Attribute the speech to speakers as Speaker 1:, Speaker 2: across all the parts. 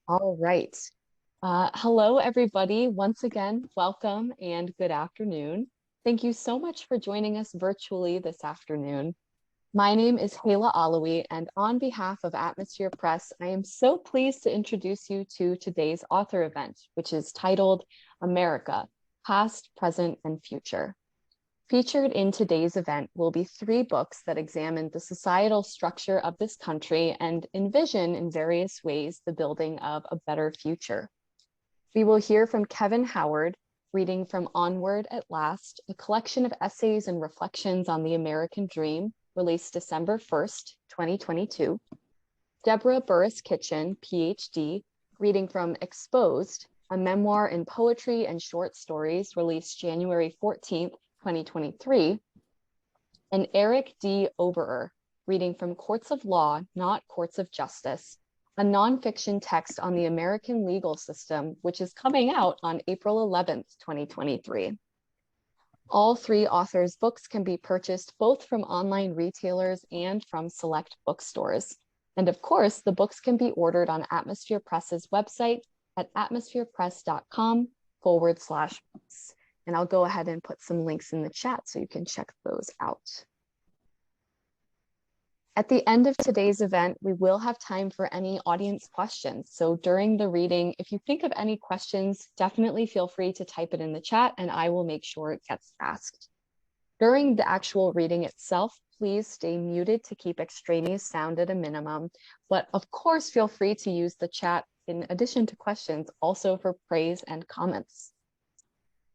Speaker 1: All right. Hello, everybody. Once again, welcome and good afternoon. Thank you so much for joining us virtually this afternoon. My name is Hala Alawi, and on behalf of Atmosphere Press, I am so pleased to introduce you to today's author event, which is titled America, Past, Present, and Future. Featured in today's event will be three books that examine the societal structure of this country and envision in various ways the building of a better future. We will hear from Kevin Howard, reading from Onward at Last, a collection of essays and reflections on the American dream, released December 1st, 2022. Deborah Burris-Kitchen, PhD, reading from Exposed, a memoir in poetry and short stories, released January 14th, 2023, and Eric D. Oberer, reading from Courts of Law, Not Courts of Justice, a nonfiction text on the American legal system, which is coming out on April 11th, 2023. All three authors' books can be purchased both from online retailers and from select bookstores. And of course, the books can be ordered on Atmosphere Press's website at atmospherepress.com/books. And I'll go ahead and put some links in the chat so you can check those out. At the end of today's event, we will have time for any audience questions. So during the reading, if you think of any questions, definitely feel free to type it in the chat and I will make sure it gets asked. During the actual reading itself, please stay muted to keep extraneous sound at a minimum. But of course, feel free to use the chat in addition to questions, also for praise and comments.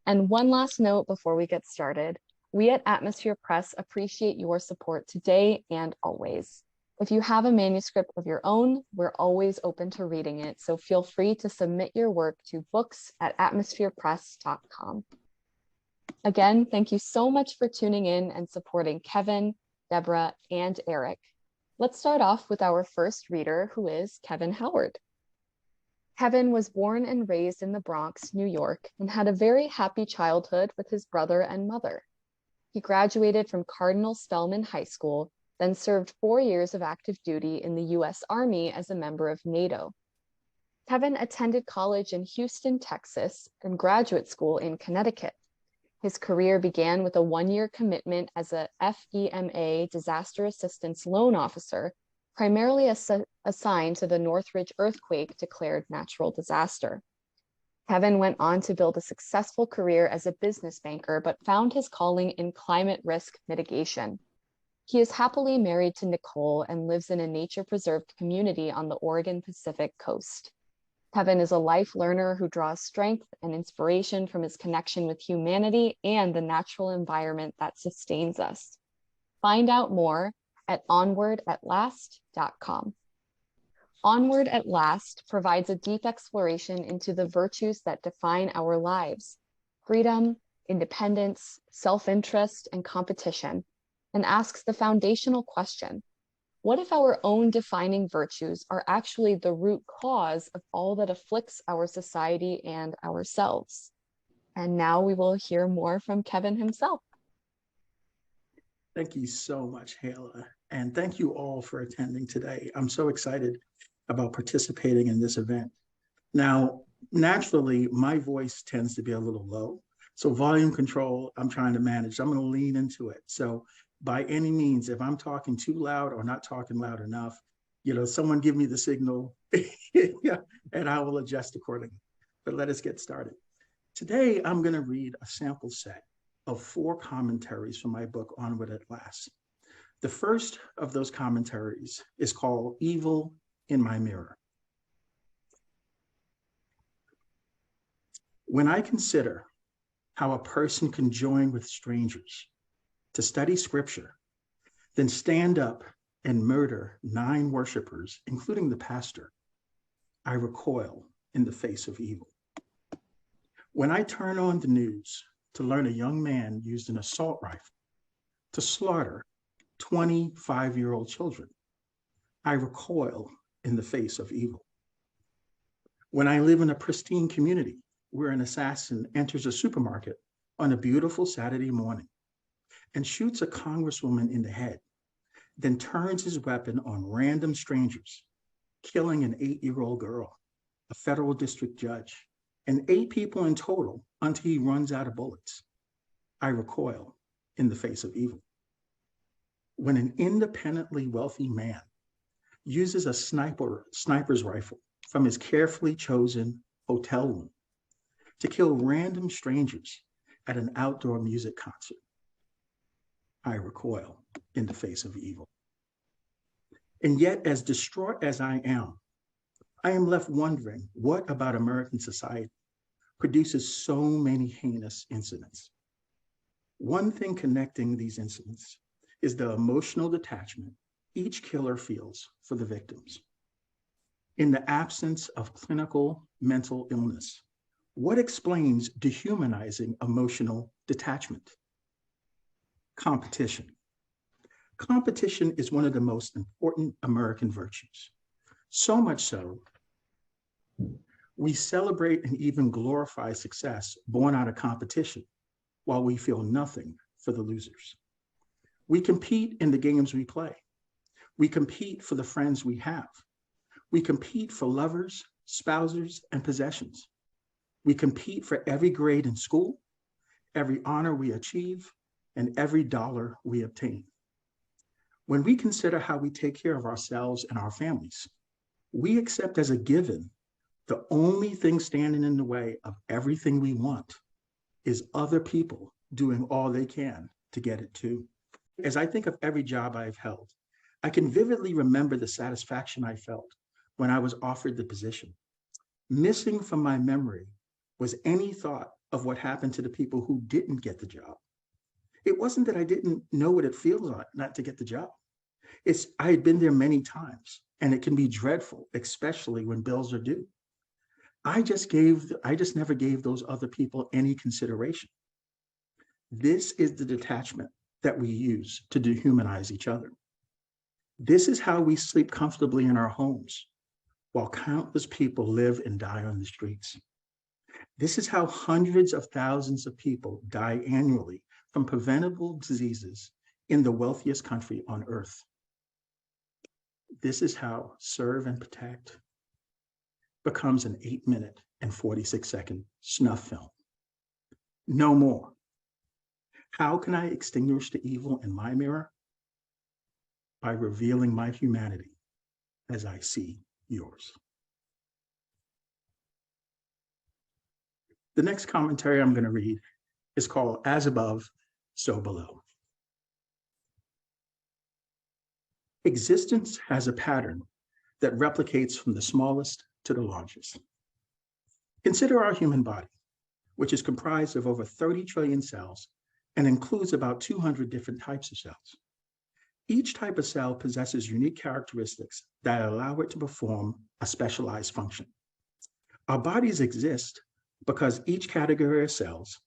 Speaker 1: And one last note before we get started, we at Atmosphere Press appreciate your support today and always. If you have a manuscript of your own, we're always open to reading it, so feel free to submit your work to books@atmospherepress.com. Again, thank you so much for tuning in and supporting Kevin, Deborah, and Eric. Let's start off with our first reader, who is Kevin Howard. Kevin was born and raised in the Bronx, New York, and had a very happy childhood with his brother and mother. He graduated from Cardinal Spellman High School, then served 4 years of active duty in the U.S. Army as a member of NATO. Kevin attended college in Houston, Texas, and graduate school in Connecticut. His career began with a 1-year commitment as a FEMA disaster assistance loan officer, primarily assigned to the Northridge earthquake declared natural disaster. Kevin went on to build a successful career as a business banker, but found his calling in climate risk mitigation. He is happily married to Nicole and lives in a nature-preserved community on the Oregon Pacific coast. Kevin is a life learner who draws strength and inspiration from his connection with humanity and the natural environment that sustains us. Find out more at onwardatlast.com. Onward at Last provides a deep exploration into the virtues that define our lives: freedom, independence, self-interest, and competition, and asks the foundational question: what if our own defining virtues are actually the root cause of all that afflicts our society and ourselves? And now we will hear more from Kevin himself.
Speaker 2: Thank you so much, Hala. And thank you all for attending today. I'm so excited about participating in this event. Now, naturally, my voice tends to be a little low. So volume control, I'm trying to manage. I'm going to lean into it. So by any means, if I'm talking too loud or not talking loud enough, someone give me the signal and I will adjust accordingly. But let us get started. Today, I'm going to read a sample set of 4 commentaries from my book, Onward at Last. The first of those commentaries is called Evil in My Mirror. When I consider how a person can join with strangers to study scripture, then stand up and murder 9 worshipers, including the pastor, I recoil in the face of evil. When I turn on the news to learn a young man used an assault rifle to slaughter 25-year-old children, I recoil in the face of evil. When I live in a pristine community where an assassin enters a supermarket on a beautiful Saturday morning and shoots a congresswoman in the head, then turns his weapon on random strangers, killing an 8-year-old girl, a federal district judge, and 8 people in total until he runs out of bullets. I recoil in the face of evil. When an independently wealthy man uses a sniper's rifle from his carefully chosen hotel room to kill random strangers at an outdoor music concert, I recoil in the face of evil. And yet, as distraught as I am left wondering what about American society produces so many heinous incidents. One thing connecting these incidents is the emotional detachment each killer feels for the victims. In the absence of clinical mental illness, what explains dehumanizing emotional detachment? Competition. Competition is one of the most important American virtues. So much so, we celebrate and even glorify success born out of competition, while we feel nothing for the losers. We compete in the games we play. We compete for the friends we have. We compete for lovers, spouses, and possessions. We compete for every grade in school, every honor we achieve, and every dollar we obtain. When we consider how we take care of ourselves and our families, we accept as a given the only thing standing in the way of everything we want is other people doing all they can to get it too. As I think of every job I've held, I can vividly remember the satisfaction I felt when I was offered the position. Missing from my memory was any thought of what happened to the people who didn't get the job. It wasn't that I didn't know what it feels like not to get the job. I had been there many times, and it can be dreadful, especially when bills are due. I just never gave those other people any consideration. This is the detachment that we use to dehumanize each other. This is how we sleep comfortably in our homes while countless people live and die on the streets. This is how hundreds of thousands of people die annually from preventable diseases in the wealthiest country on earth. This is how Serve and Protect becomes an 8-minute and 46-second snuff film. No more. How can I extinguish the evil in my mirror? By revealing my humanity as I see yours. The next commentary I'm going to read is called As Above, So Below. Existence has a pattern that replicates from the smallest to the largest. Consider our human body, which is comprised of over 30 trillion cells and includes about 200 different types of cells. Each type of cell possesses unique characteristics that allow it to perform a specialized function. Our bodies exist because each category of cells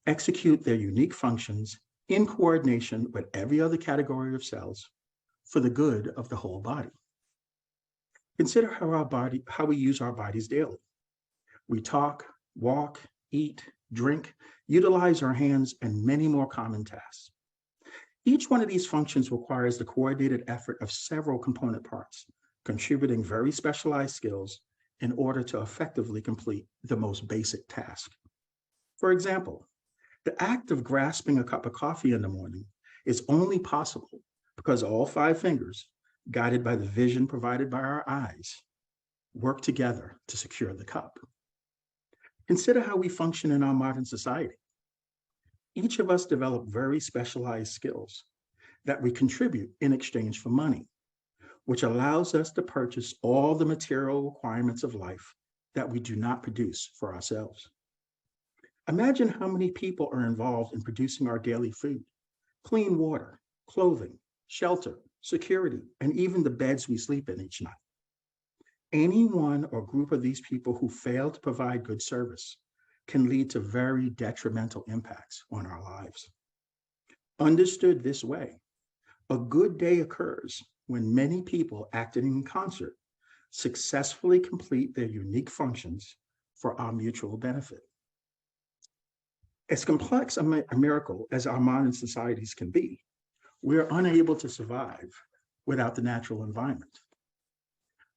Speaker 2: execute their unique functions in coordination with every other category of cells for the good of the whole body. Consider how we use our bodies daily. We talk, walk, eat, drink, utilize our hands, and many more common tasks. Each one of these functions requires the coordinated effort of several component parts, contributing very specialized skills in order to effectively complete the most basic task. For example, the act of grasping a cup of coffee in the morning is only possible because all 5 fingers, guided by the vision provided by our eyes, work together to secure the cup. Consider how we function in our modern society. Each of us develop very specialized skills that we contribute in exchange for money, which allows us to purchase all the material requirements of life that we do not produce for ourselves. Imagine how many people are involved in producing our daily food, clean water, clothing, shelter, security, and even the beds we sleep in each night. Any one or group of these people who fail to provide good service can lead to very detrimental impacts on our lives. Understood this way, a good day occurs when many people acting in concert successfully complete their unique functions for our mutual benefit. As complex a miracle as our modern societies can be, we are unable to survive without the natural environment.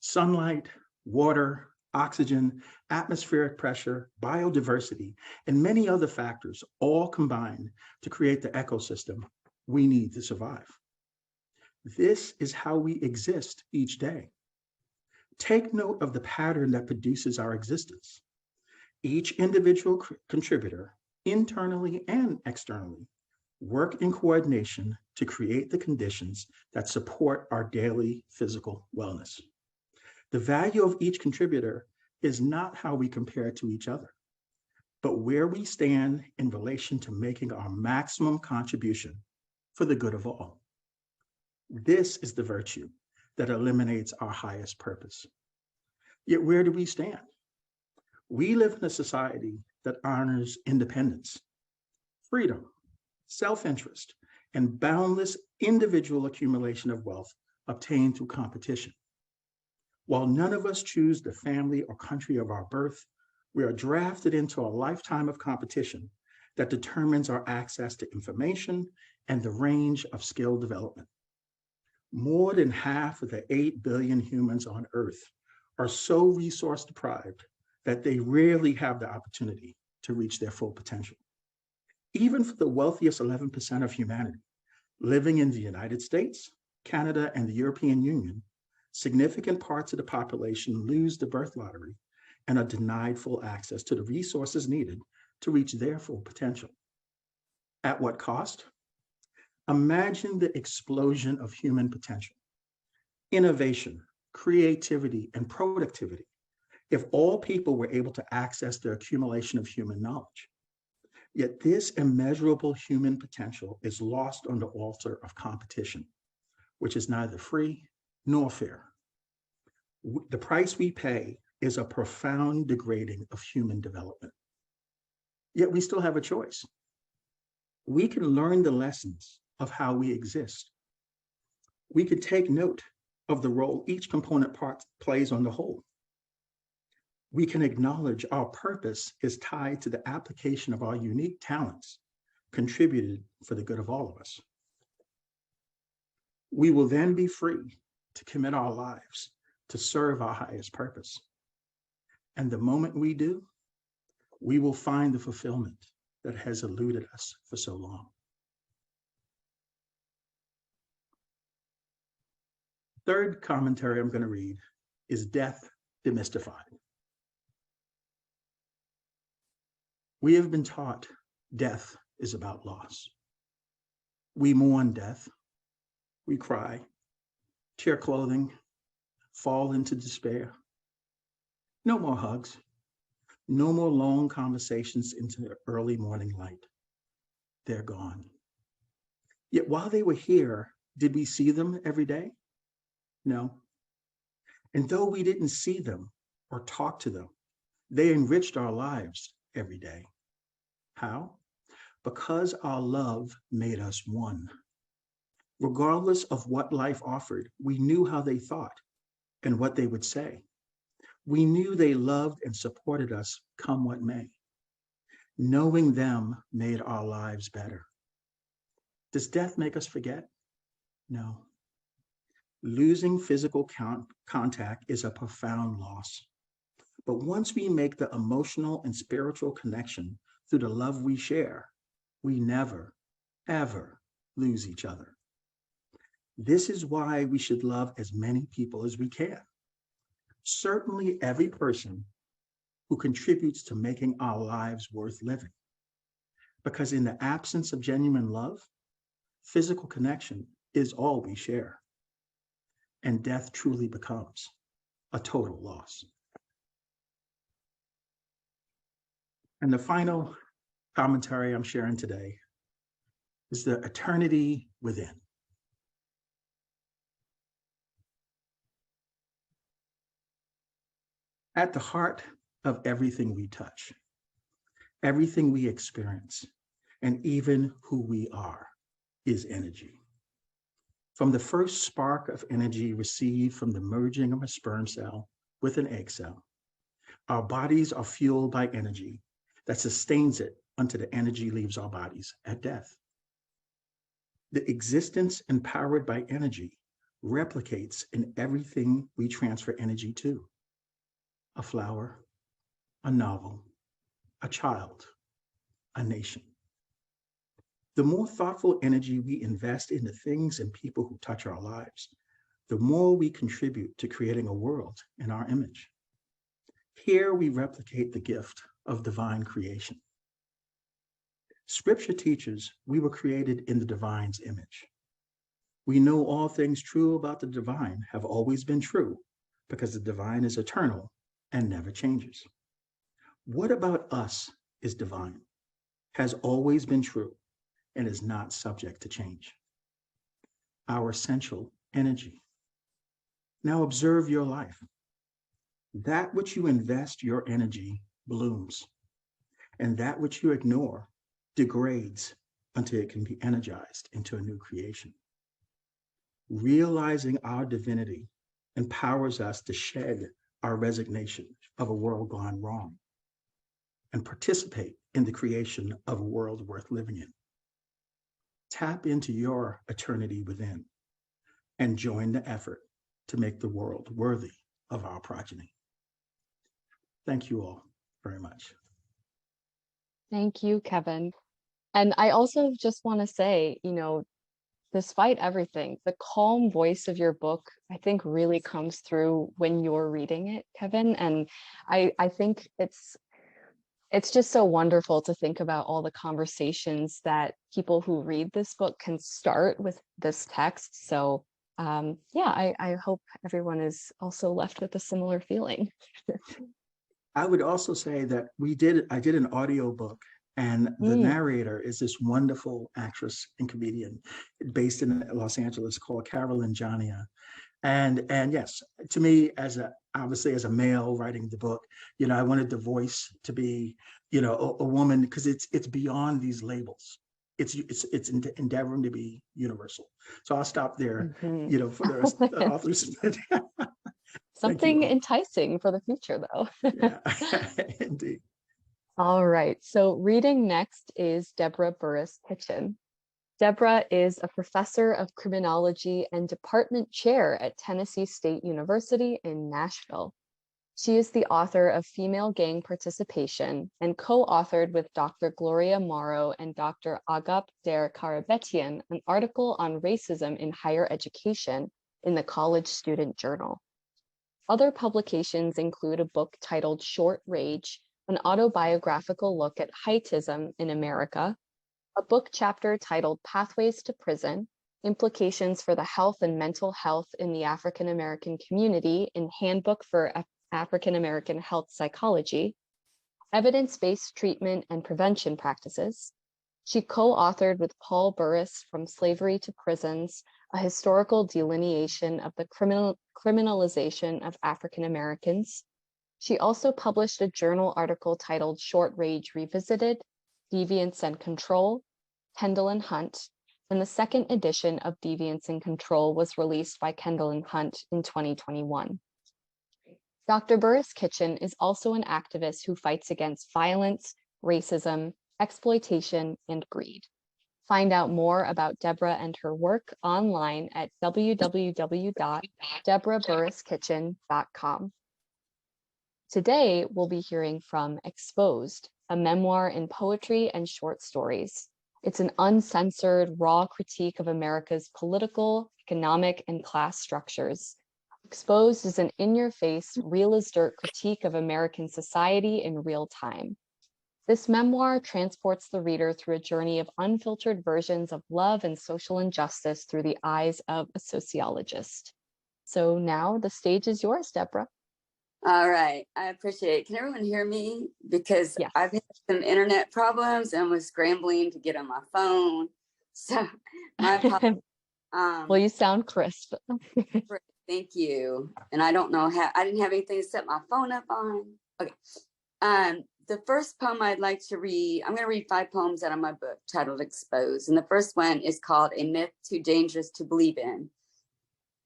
Speaker 2: Sunlight, water, oxygen, atmospheric pressure, biodiversity, and many other factors all combine to create the ecosystem we need to survive. This is how we exist each day. Take note of the pattern that produces our existence. Each individual contributor, internally and externally, work in coordination to create the conditions that support our daily physical wellness. The value of each contributor is not how we compare to each other, but where we stand in relation to making our maximum contribution for the good of all. This is the virtue that eliminates our highest purpose. Yet where do we stand? We live in a society that honors independence, freedom, self-interest, and boundless individual accumulation of wealth obtained through competition. While none of us choose the family or country of our birth, we are drafted into a lifetime of competition that determines our access to information and the range of skill development. More than half of the 8 billion humans on Earth are so resource deprived that they rarely have the opportunity to reach their full potential. Even for the wealthiest 11% of humanity, living in the United States, Canada, and the European Union, significant parts of the population lose the birth lottery and are denied full access to the resources needed to reach their full potential. At what cost? Imagine the explosion of human potential, innovation, creativity, and productivity if all people were able to access the accumulation of human knowledge. Yet this immeasurable human potential is lost on the altar of competition, which is neither free nor fair. The price we pay is a profound degrading of human development. Yet we still have a choice. We can learn the lessons of how we exist. We could take note of the role each component part plays on the whole. We can acknowledge our purpose is tied to the application of our unique talents contributed for the good of all of us. We will then be free to commit our lives to serve our highest purpose. And the moment we do, we will find the fulfillment that has eluded us for so long. Third commentary I'm going to read is Death Demystified. We have been taught death is about loss. We mourn death. We cry, tear clothing, fall into despair. No more hugs. No more long conversations into the early morning light. They're gone. Yet while they were here, did we see them every day? No. And though we didn't see them or talk to them, they enriched our lives every day. How? Because our love made us one. Regardless of what life offered, we knew how they thought and what they would say. We knew they loved and supported us come what may. Knowing them made our lives better. Does death make us forget? No. Losing physical contact is a profound loss. But once we make the emotional and spiritual connection through the love we share, we never, ever lose each other. This is why we should love as many people as we can. Certainly every person who contributes to making our lives worth living. Because in the absence of genuine love, physical connection is all we share. And death truly becomes a total loss. And the final commentary I'm sharing today is the eternity within. At the heart of everything we touch, everything we experience, and even who we are is energy. From the first spark of energy received from the merging of a sperm cell with an egg cell, our bodies are fueled by energy that sustains it until the energy leaves our bodies at death. The existence empowered by energy replicates in everything we transfer energy to. a flower, a novel, a child, a nation. The more thoughtful energy we invest in the things and people who touch our lives, the more we contribute to creating a world in our image. Here we replicate the gift of divine creation. Scripture teaches we were created in the divine's image. We know all things true about the divine have always been true because the divine is eternal and never changes. What about us is divine, has always been true, and is not subject to change? Our essential energy. Now observe your life. That which you invest your energy blooms, and that which you ignore degrades until it can be energized into a new creation. Realizing our divinity empowers us to shed our resignation of a world gone wrong and participate in the creation of a world worth living in. Tap into your eternity within and join the effort to make the world worthy of our progeny. Thank you all very much.
Speaker 1: Thank you, Kevin. And I also just want to say, despite everything, the calm voice of your book, I think really comes through when you're reading it, Kevin. And I think it's just so wonderful to think about all the conversations that people who read this book can start with this text. So I hope everyone is also left with a similar feeling.
Speaker 2: I would also say that I did an audio book, and the narrator is this wonderful actress and comedian based in Los Angeles called Carolyn Jania. And yes, to me, obviously as a male writing the book, I wanted the voice to be, a woman, because it's beyond these labels. It's endeavoring to be universal. So I'll stop there, for the rest of the authors.
Speaker 1: Something enticing for the future, though.
Speaker 2: Yeah, indeed.
Speaker 1: All right. So reading next is Deborah Burris-Kitchen. Deborah is a professor of criminology and department chair at Tennessee State University in Nashville. She is the author of Female Gang Participation and co-authored with Dr. Gloria Morrow and Dr. Agap Der Karabetian an article on racism in higher education in the College Student Journal. Other publications include a book titled Short Rage, an autobiographical look at heightism in America, a book chapter titled Pathways to Prison, Implications for the Health and Mental Health in the African American Community in Handbook for African American Health Psychology, Evidence-Based Treatment and Prevention Practices. She co-authored with Paul Burris From Slavery to Prisons, a historical delineation of the criminalization of African Americans. She also published a journal article titled Short Rage Revisited, Deviance and Control, Kendall and Hunt, and the second edition of Deviance and Control was released by Kendall and Hunt in 2021. Dr. Burris-Kitchen is also an activist who fights against violence, racism, exploitation, and greed. Find out more about Deborah and her work online at www.deborahburriskitchen.com. Today, we'll be hearing from Exposed, a memoir in poetry and short stories. It's an uncensored, raw critique of America's political, economic, and class structures. Exposed is an in-your-face, real-as-dirt critique of American society in real time. This memoir transports the reader through a journey of unfiltered versions of love and social injustice through the eyes of a sociologist. So now the stage is yours, Deborah.
Speaker 3: All right, I appreciate it. Can everyone hear me? Because
Speaker 1: yes.
Speaker 3: I've had some internet problems and was scrambling to get on my phone. So my apologies.
Speaker 1: Well, you sound crisp.
Speaker 3: Thank you. And I don't know how, I didn't have anything to set my phone up on. Okay. The first poem I'd like to read, I'm going to read 5 poems out of my book titled Exposed. And the first one is called A Myth Too Dangerous to Believe in.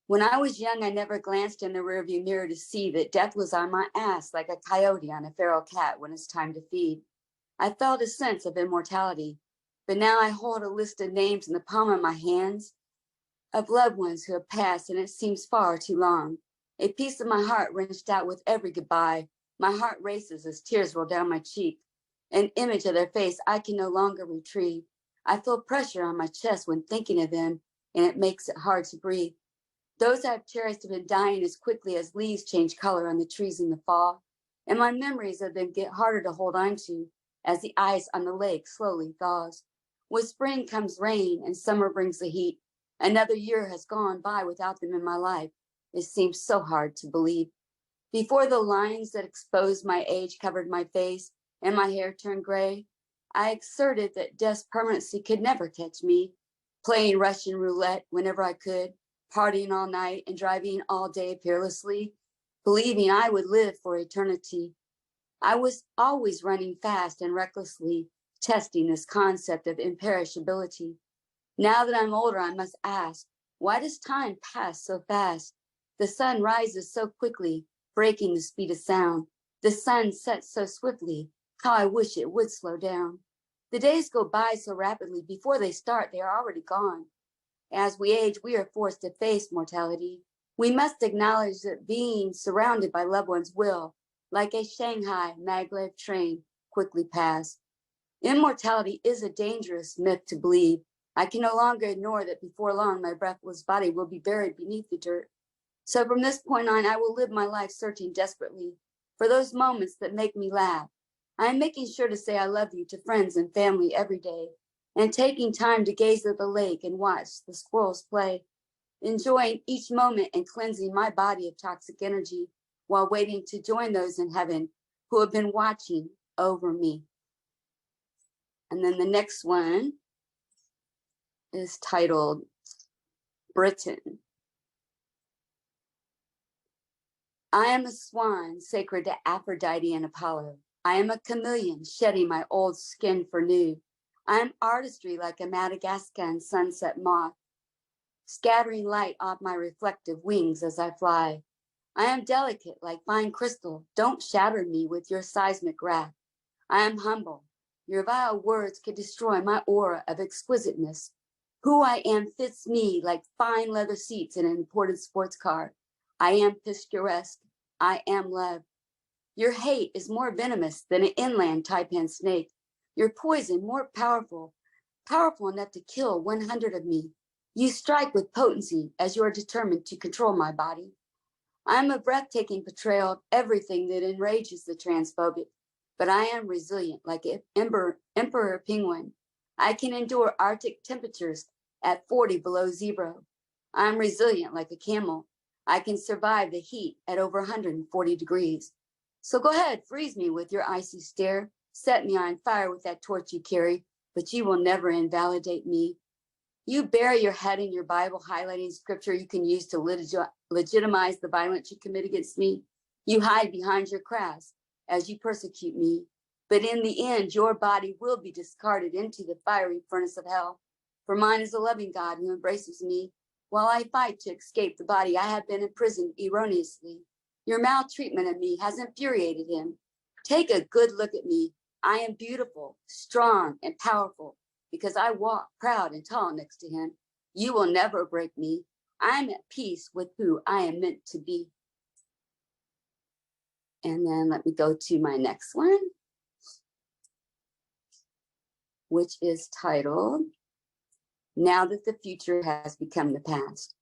Speaker 3: When I was young, I never glanced in the rearview mirror to see that death was on my ass like a coyote on a feral cat when it's time to feed. I felt a sense of immortality, but now I hold a list of names in the palm of my hands of loved ones who have passed, and it seems far too long. A piece of my heart wrenched out with every goodbye, My heart races as tears roll down my cheek. An image of their face I can no longer retrieve. I feel pressure on my chest when thinking of them, and it makes it hard to breathe. Those I've cherished have been dying as quickly as leaves change color on the trees in the fall, and my memories of them get harder to hold on to as the ice on the lake slowly thaws. With spring comes rain and summer brings the heat. Another year has gone by without them in my life. It seems so hard to believe. Before the lines that exposed my age covered my face and my hair turned gray, I asserted that death's permanency could never catch me, playing Russian roulette whenever I could, partying all night and driving all day fearlessly, believing I would live for eternity. I was always running fast and recklessly, testing this concept of imperishability. Now that I'm older, I must ask, why does time pass so fast? The sun rises so quickly, breaking the speed of sound. The sun sets so swiftly, how I wish it would slow down. The days go by so rapidly, before they start, they are already gone. As we age, we are forced to face mortality. We must acknowledge that being surrounded by loved ones will, like a Shanghai maglev train, quickly pass. Immortality is a dangerous myth to believe. I can no longer ignore that before long, my breathless body will be buried beneath the dirt. So from this point on, I will live my life searching desperately for those moments that make me laugh. I am making sure to say I love you to friends and family every day, and taking time to gaze at the lake and watch the squirrels play, enjoying each moment and cleansing my body of toxic energy while waiting to join those in heaven who have been watching over me. And then the next one is titled Britain. I am a swan sacred to Aphrodite and Apollo. I am a chameleon shedding my old skin for new. I am artistry like a Madagascan sunset moth, scattering light off my reflective wings as I fly. I am delicate like fine crystal. Don't shatter me with your seismic wrath. I am humble. Your vile words could destroy my aura of exquisiteness. Who I am fits me like fine leather seats in an imported sports car. I am picturesque. I am love. Your hate is more venomous than an inland taipan snake. Your poison more powerful enough to kill 100 of me. You strike with potency as you are determined to control my body. I am a breathtaking portrayal of everything that enrages the transphobic, but I am resilient like an emperor penguin. I can endure Arctic temperatures at 40 below zero. I am resilient like a camel. I can survive the heat at over 140 degrees. So go ahead, freeze me with your icy stare. Set me on fire with that torch you carry, but you will never invalidate me. You bury your head in your Bible, highlighting scripture you can use to legitimize the violence you commit against me. You hide behind your cross as you persecute me. But in the end, your body will be discarded into the fiery furnace of hell. For mine is a loving God who embraces me while I fight to escape the body I have been imprisoned erroneously. Your maltreatment of me has infuriated him. Take a good look at me. I am beautiful, strong, and powerful because I walk proud and tall next to him. You will never break me. I am at peace with who I am meant to be. And then let me go to my next one, which is titled, Now That the Future Has Become the Past.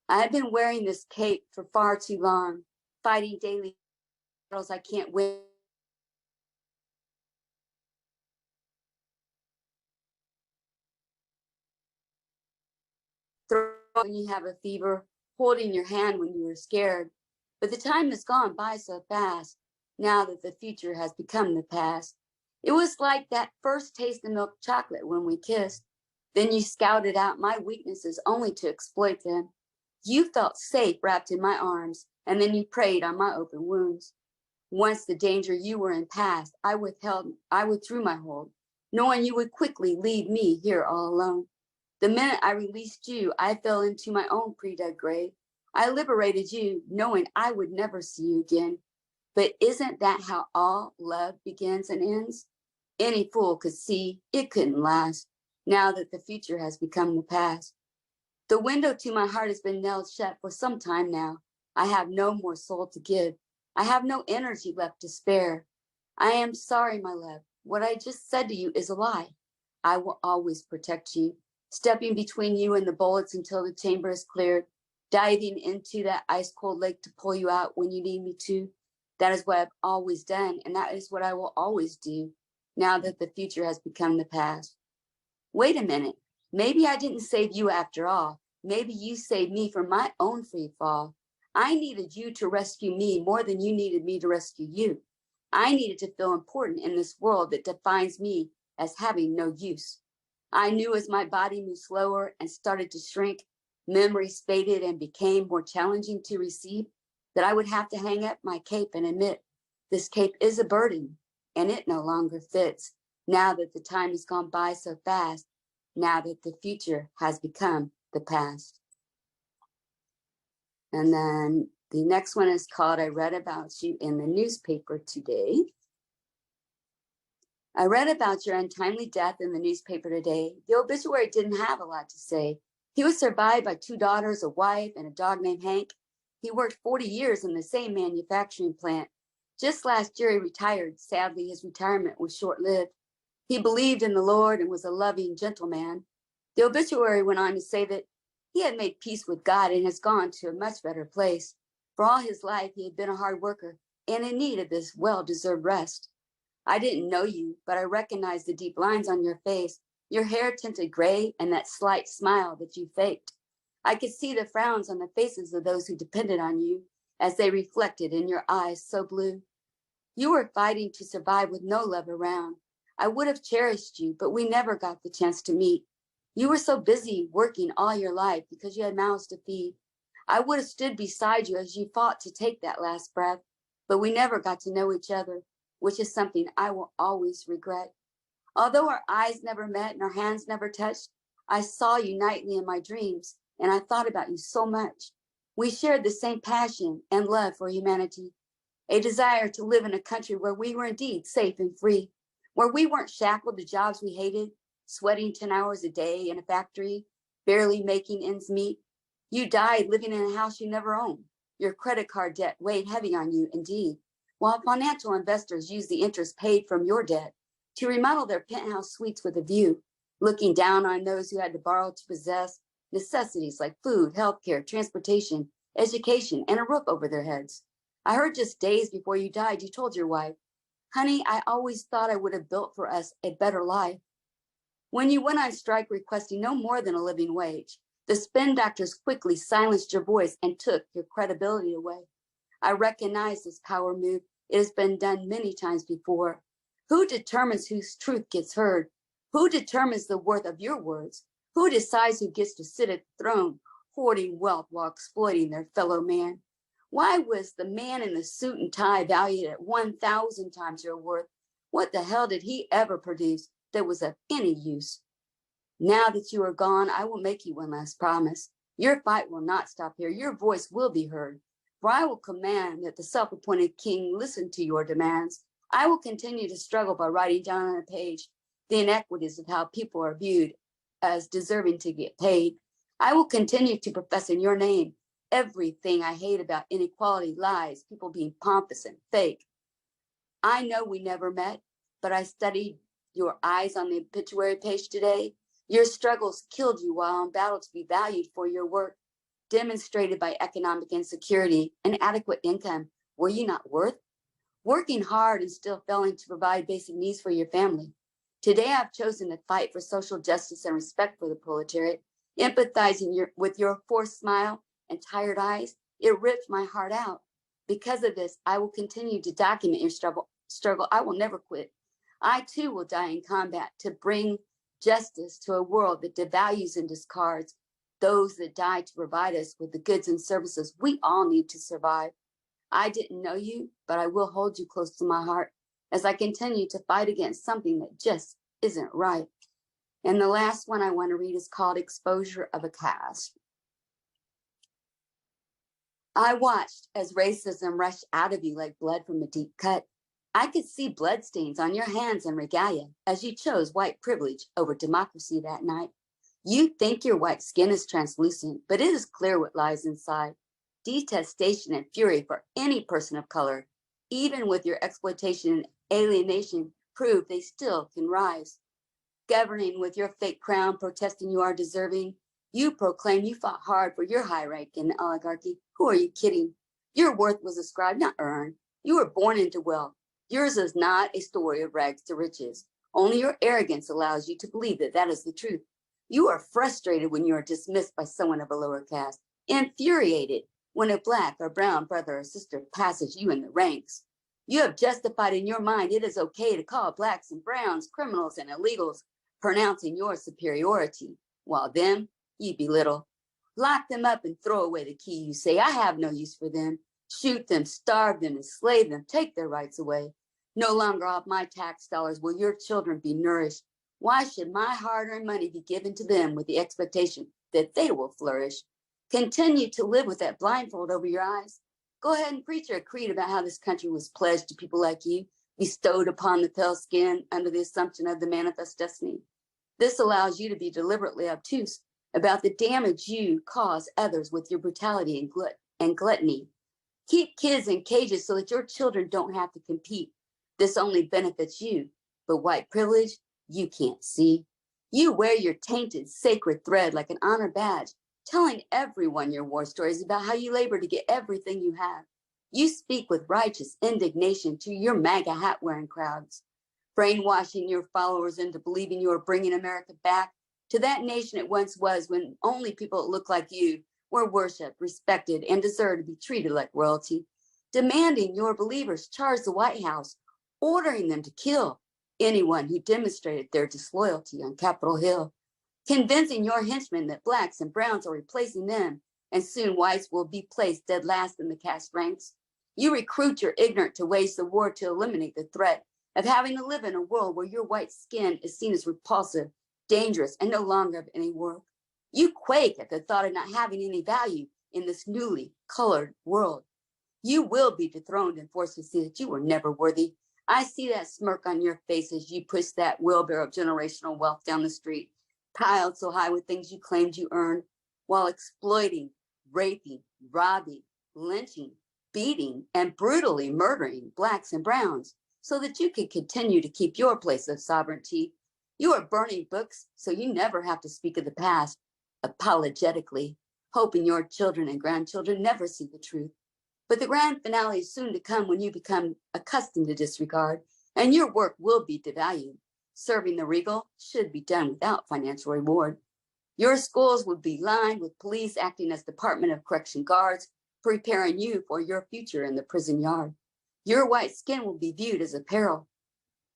Speaker 3: I have been wearing this cape for far too long, fighting daily battles I can't win. When you have a fever, holding your hand when you were scared. But the time has gone by so fast, now that the future has become the past. It was like that first taste of milk chocolate when we kissed. Then you scouted out my weaknesses only to exploit them. You felt safe wrapped in my arms, and then you preyed on my open wounds. Once the danger you were in passed, I withdrew my hold, knowing you would quickly leave me here all alone. The minute I released you, I fell into my own pre-dug grave. I liberated you, knowing I would never see you again. But isn't that how all love begins and ends? Any fool could see it couldn't last, now that the future has become the past. The window to my heart has been nailed shut for some time now. I have no more soul to give. I have no energy left to spare. I am sorry, my love. What I just said to you is a lie. I will always protect you, stepping between you and the bullets until the chamber is cleared, diving into that ice cold lake to pull you out when you need me to. That is what I've always done, and that is what I will always do now that the future has become the past. Wait a minute. Maybe I didn't save you after all. Maybe you saved me from my own free fall. I needed you to rescue me more than you needed me to rescue you. I needed to feel important in this world that defines me as having no use. I knew as my body moved slower and started to shrink, memories faded and became more challenging to receive, that I would have to hang up my cape and admit this cape is a burden and it no longer fits. Now that the time has gone by so fast, now that the future has become the past. And then the next one is called I Read About You in the Newspaper Today. I read about your untimely death in the newspaper today. The obituary didn't have a lot to say. He was survived by 2 daughters, a wife, and a dog named Hank. He worked 40 years in the same manufacturing plant. Just last year, he retired. Sadly, his retirement was short-lived. He believed in the Lord and was a loving, gentle man. The obituary went on to say that he had made peace with God and has gone to a much better place. For all his life, he had been a hard worker and in need of this well-deserved rest. I didn't know you, but I recognized the deep lines on your face, your hair tinted gray, and that slight smile that you faked. I could see the frowns on the faces of those who depended on you as they reflected in your eyes so blue. You were fighting to survive with no love around. I would have cherished you, but we never got the chance to meet. You were so busy working all your life because you had mouths to feed. I would have stood beside you as you fought to take that last breath, but we never got to know each other, which is something I will always regret. Although our eyes never met and our hands never touched, I saw you nightly in my dreams, and I thought about you so much. We shared the same passion and love for humanity, a desire to live in a country where we were indeed safe and free, where we weren't shackled to jobs we hated, sweating 10 hours a day in a factory, barely making ends meet. You died living in a house you never owned. Your credit card debt weighed heavy on you, indeed, while financial investors used the interest paid from your debt to remodel their penthouse suites with a view, looking down on those who had to borrow to possess necessities like food, healthcare, transportation, education, and a roof over their heads. I heard just days before you died, you told your wife, "Honey, I always thought I would have built for us a better life." When you went on strike requesting no more than a living wage, the spin doctors quickly silenced your voice and took your credibility away. I recognize this power move. It has been done many times before. Who determines whose truth gets heard? Who determines the worth of your words? Who decides who gets to sit at the throne, hoarding wealth while exploiting their fellow man? Why was the man in the suit and tie valued at 1,000 times your worth? What the hell did he ever produce that was of any use? Now that you are gone, I will make you one last promise. Your fight will not stop here. Your voice will be heard. For I will command that the self-appointed king listen to your demands. I will continue to struggle by writing down on a page the inequities of how people are viewed as deserving to get paid. I will continue to profess in your name everything I hate about inequality, lies, people being pompous and fake. I know we never met, but I studied your eyes on the obituary page today. Your struggles killed you while on battle to be valued for your work, demonstrated by economic insecurity and inadequate income. Were you not worth working hard and still failing to provide basic needs for your family? Today, I've chosen to fight for social justice and respect for the proletariat, empathizing with your forced smile and tired eyes. It ripped my heart out. Because of this, I will continue to document your struggle. I will never quit. I too will die in combat to bring justice to a world that devalues and discards those that died to provide us with the goods and services we all need to survive. I didn't know you, but I will hold you close to my heart as I continue to fight against something that just isn't right. And the last one I want to read is called Exposure of a Caste. I watched as racism rushed out of you like blood from a deep cut. I could see bloodstains on your hands and regalia as you chose white privilege over democracy that night. You think your white skin is translucent, but it is clear what lies inside. detestation and fury for any person of color, even with your exploitation and alienation, prove they still can rise. Governing with your fake crown, protesting you are deserving, you proclaim you fought hard for your high rank in the oligarchy. Who are you kidding? Your worth was ascribed, not earned. You were born into wealth. Yours is not a story of rags to riches. Only your arrogance allows you to believe that that is the truth. You are frustrated when you are dismissed by someone of a lower caste, infuriated when a black or brown brother or sister passes you in the ranks. You have justified in your mind it is okay to call blacks and browns criminals and illegals, pronouncing your superiority, while them you belittle. Lock them up and throw away the key. You say, I have no use for them. Shoot them, starve them, enslave them, take their rights away. No longer off my tax dollars will your children be nourished. Why should my hard-earned money be given to them with the expectation that they will flourish? Continue to live with that blindfold over your eyes. Go ahead and preach your creed about how this country was pledged to people like you, bestowed upon the pale skin under the assumption of the manifest destiny. This allows you to be deliberately obtuse about the damage you cause others with your brutality and gluttony. Keep kids in cages so that your children don't have to compete. This only benefits you, but white privilege, you can't see. You wear your tainted sacred thread like an honor badge, telling everyone your war stories about how you labor to get everything you have. You speak with righteous indignation to your MAGA hat-wearing crowds, brainwashing your followers into believing you are bringing America back to that nation it once was, when only people that look like you were worshiped, respected, and deserved to be treated like royalty. Demanding your believers charge the White House, ordering them to kill anyone who demonstrated their disloyalty on Capitol Hill. Convincing your henchmen that blacks and browns are replacing them, and soon whites will be placed dead last in the caste ranks. You recruit your ignorant to wage the war to eliminate the threat of having to live in a world where your white skin is seen as repulsive, dangerous, and no longer of any worth. You quake at the thought of not having any value in this newly colored world. You will be dethroned and forced to see that you were never worthy. I see that smirk on your face as you push that wheelbarrow of generational wealth down the street, piled so high with things you claimed you earned, while exploiting, raping, robbing, lynching, beating, and brutally murdering blacks and browns so that you can continue to keep your place of sovereignty. You are burning books so you never have to speak of the past apologetically, hoping your children and grandchildren never see the truth. But the grand finale is soon to come when you become accustomed to disregard, and your work will be devalued. Serving the regal should be done without financial reward. Your schools would be lined with police acting as Department of Correction guards, preparing you for your future in the prison yard. Your white skin will be viewed as a peril.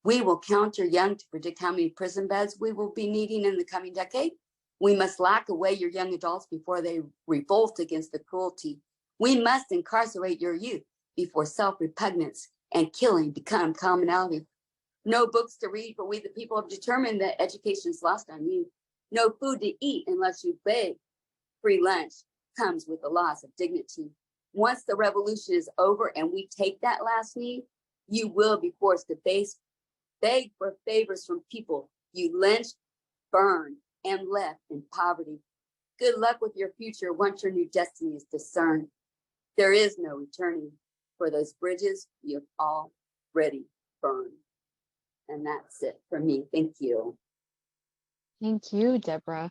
Speaker 3: We will count your young to predict how many prison beds we will be needing in the coming decade. We must lock away your young adults before they revolt against the cruelty. We must incarcerate your youth before self-repugnance and killing become commonality. No books to read, for we the people have determined that education is lost on you. No food to eat unless you beg. Free lunch comes with the loss of dignity. Once the revolution is over and we take that last need, you will be forced to beg for favors from people you lynched, burned, and left in poverty. Good luck with your future once your new destiny is discerned. There is no returning, for those bridges you've already burned. And that's it for me. Thank you.
Speaker 1: Thank you, Deborah.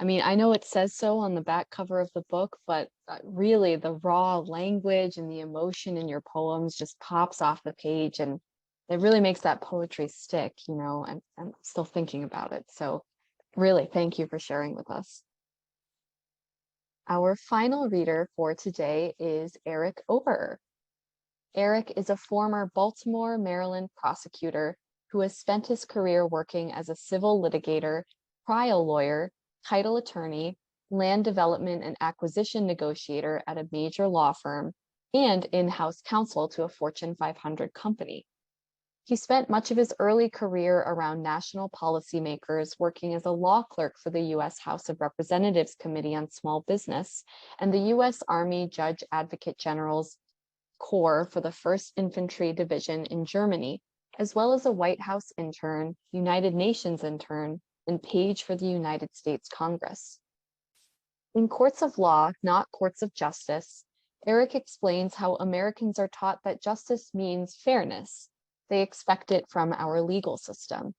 Speaker 1: I mean, I know it says so on the back cover of the book, but really the raw language and the emotion in your poems just pops off the page, and it really makes that poetry stick, you know, and I'm still thinking about it. So really, thank you for sharing with us. Our final reader for today is Eric Oberer. Eric is a former Baltimore, Maryland prosecutor who has spent his career working as a civil litigator, trial lawyer, title attorney, land development and acquisition negotiator at a major law firm, and in-house counsel to a Fortune 500 company. He spent much of his early career around national policymakers, working as a law clerk for the U.S. House of Representatives Committee on Small Business and the U.S. Army Judge Advocate General's Corps for the 1st Infantry Division in Germany, as well as a White House intern, United Nations intern, and page for the United States Congress. In courts of law, not courts of justice, Eric explains how Americans are taught that justice means fairness. They expect it from our legal system.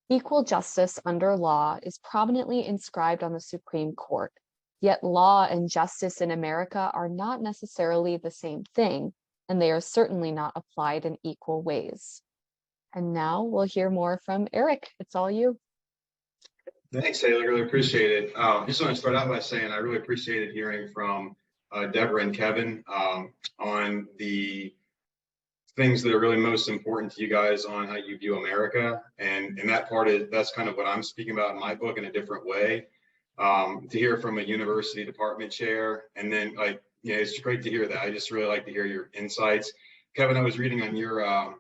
Speaker 1: Equal justice under law is prominently inscribed on the Supreme Court, yet law and justice in America are not necessarily the same thing, and they are certainly not applied in equal ways. And now we'll hear more from Eric. It's all you.
Speaker 4: Thanks, Haley. I really appreciate it. Just want to start out by saying I really appreciated hearing from Deborah and Kevin on the things that are really most important to you guys on how you view America. And that part is, that's kind of what I'm speaking about in my book in a different way. To hear from a university department chair, and then it's great to hear that. I just really like to hear your insights. Kevin, I was reading on your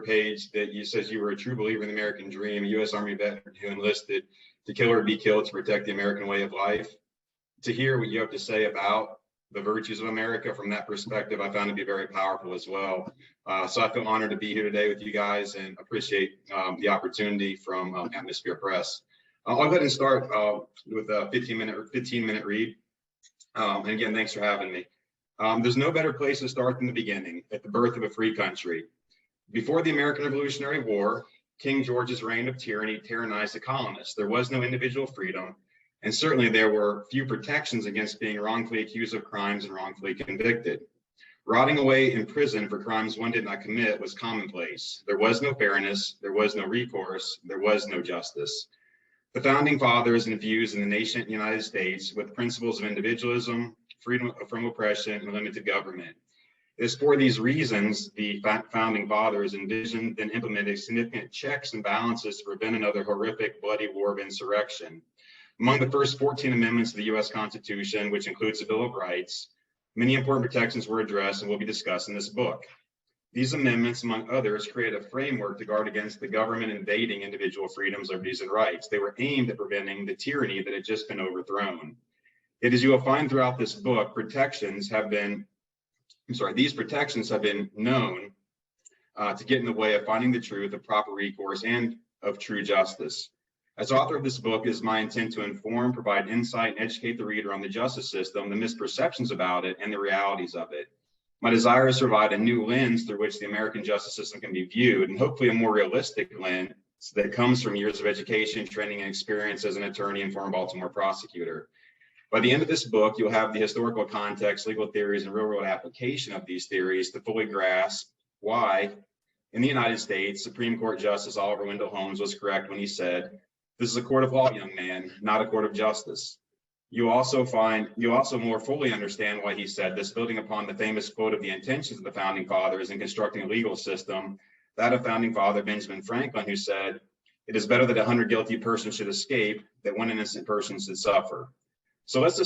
Speaker 4: page that you says you were a true believer in the American dream, a U.S. Army veteran who enlisted to kill or be killed to protect the American way of life. To hear what you have to say about the virtues of America from that perspective, I found to be very powerful as well. So I feel honored to be here today with you guys and appreciate the opportunity from Atmosphere Press. I'll go ahead and start with a 15-minute read. And again, thanks for having me. There's no better place to start than the beginning, at the birth of a free country. Before the American Revolutionary War, King George's reign of tyranny tyrannized the colonists. There was no individual freedom, and certainly there were few protections against being wrongfully accused of crimes and wrongfully convicted. Rotting away in prison for crimes one did not commit was commonplace. There was no fairness, there was no recourse, there was no justice. The Founding Fathers infused in the nation United States with principles of individualism, freedom from oppression, and limited government. It is for these reasons the Founding Fathers envisioned and implemented significant checks and balances to prevent another horrific, bloody war of insurrection. Among the first 14 amendments to the U.S. Constitution, which includes the Bill of Rights, many important protections were addressed and will be discussed in this book. These amendments, among others, create a framework to guard against the government invading individual freedoms, liberties, and rights. They were aimed at preventing the tyranny that had just been overthrown. As you will find throughout this book, these protections have been known to get in the way of finding the truth, of proper recourse, and of true justice. As author of this book, it is my intent to inform, provide insight, and educate the reader on the justice system, the misperceptions about it, and the realities of it. My desire is to provide a new lens through which the American justice system can be viewed, and hopefully a more realistic lens that comes from years of education, training, and experience as an attorney and former Baltimore prosecutor. By the end of this book, you'll have the historical context, legal theories, and real-world application of these theories to fully grasp why, in the United States, Supreme Court Justice Oliver Wendell Holmes was correct when he said, "This is a court of law, young man, not a court of justice." You also more fully understand why he said this, building upon the famous quote of the intentions of the Founding Fathers in constructing a legal system, that of Founding Father Benjamin Franklin, who said, "It is better that 100 guilty persons should escape than one innocent person should suffer." So let's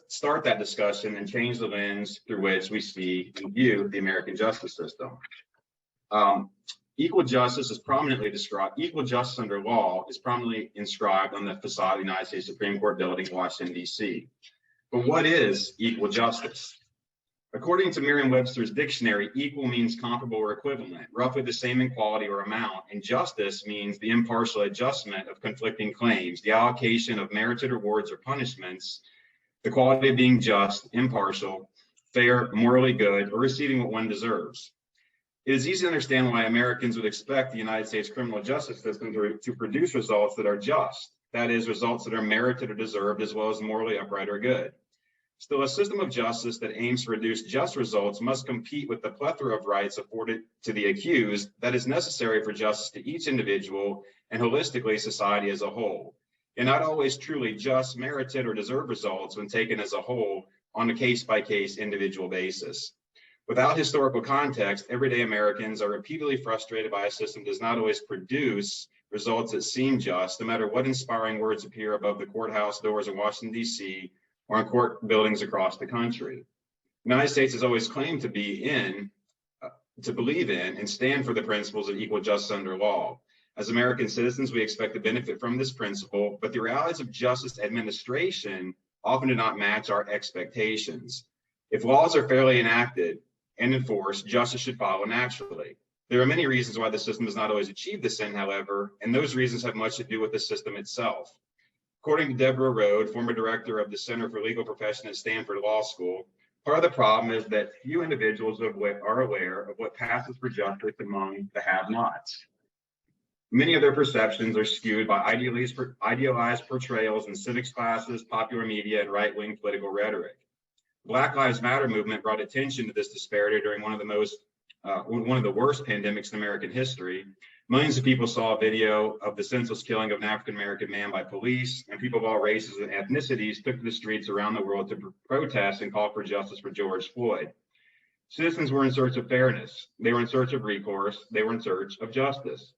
Speaker 4: start that discussion and change the lens through which we see and view the American justice system. Equal justice under law is prominently inscribed on the facade of the United States Supreme Court building in Washington, D.C. But what is equal justice? According to Merriam-Webster's dictionary, equal means comparable or equivalent, roughly the same in quality or amount, and justice means the impartial adjustment of conflicting claims, the allocation of merited rewards or punishments, the quality of being just, impartial, fair, morally good, or receiving what one deserves. It is easy to understand why Americans would expect the United States criminal justice system to produce results that are just, that is, results that are merited or deserved, as well as morally upright or good. Still, a system of justice that aims to produce just results must compete with the plethora of rights afforded to the accused that is necessary for justice to each individual and holistically society as a whole, and not always truly just, merited, or deserved results when taken as a whole on a case-by-case individual basis. Without historical context, everyday Americans are repeatedly frustrated by a system that does not always produce results that seem just, no matter what inspiring words appear above the courthouse doors in Washington, D.C., or in court buildings across the country. The United States has always claimed to believe in, and stand for the principles of equal justice under law. As American citizens, we expect to benefit from this principle, but the realities of justice administration often do not match our expectations. If laws are fairly enacted and enforced, justice should follow naturally. There are many reasons why the system does not always achieve this end, however, and those reasons have much to do with the system itself. According to Deborah Rode, former director of the Center for Legal Profession at Stanford Law School, Part of the problem is that few individuals are aware of what passes for justice among the have-nots. Many of their perceptions are skewed by idealized portrayals in civics classes, popular media, and right-wing political rhetoric. The Black Lives Matter movement brought attention to this disparity during one of the worst pandemics in American history. Millions of people saw a video of the senseless killing of an African-American man by police, and people of all races and ethnicities took to the streets around the world to protest and call for justice for George Floyd. Citizens were in search of fairness. They were in search of recourse. They were in search of justice.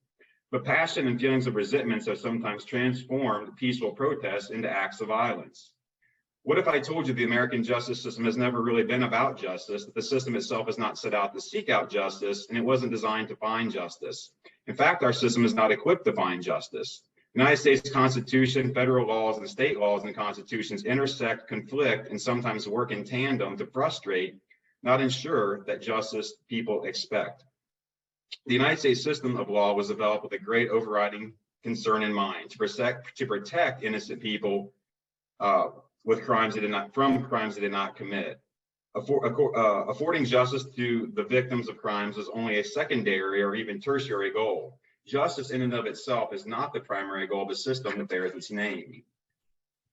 Speaker 4: But passion and feelings of resentment have sometimes transformed peaceful protests into acts of violence. What if I told you the American justice system has never really been about justice, that the system itself is not set out to seek out justice, and it wasn't designed to find justice? In fact, our system is not equipped to find justice. The United States Constitution, federal laws, and state laws and constitutions intersect, conflict, and sometimes work in tandem to frustrate, not ensure, that justice people expect. The United States system of law was developed with a great overriding concern in mind, to protect innocent people with crimes they did not commit. Affording justice to the victims of crimes is only a secondary or even tertiary goal. Justice in and of itself is not the primary goal of a system that bears its name.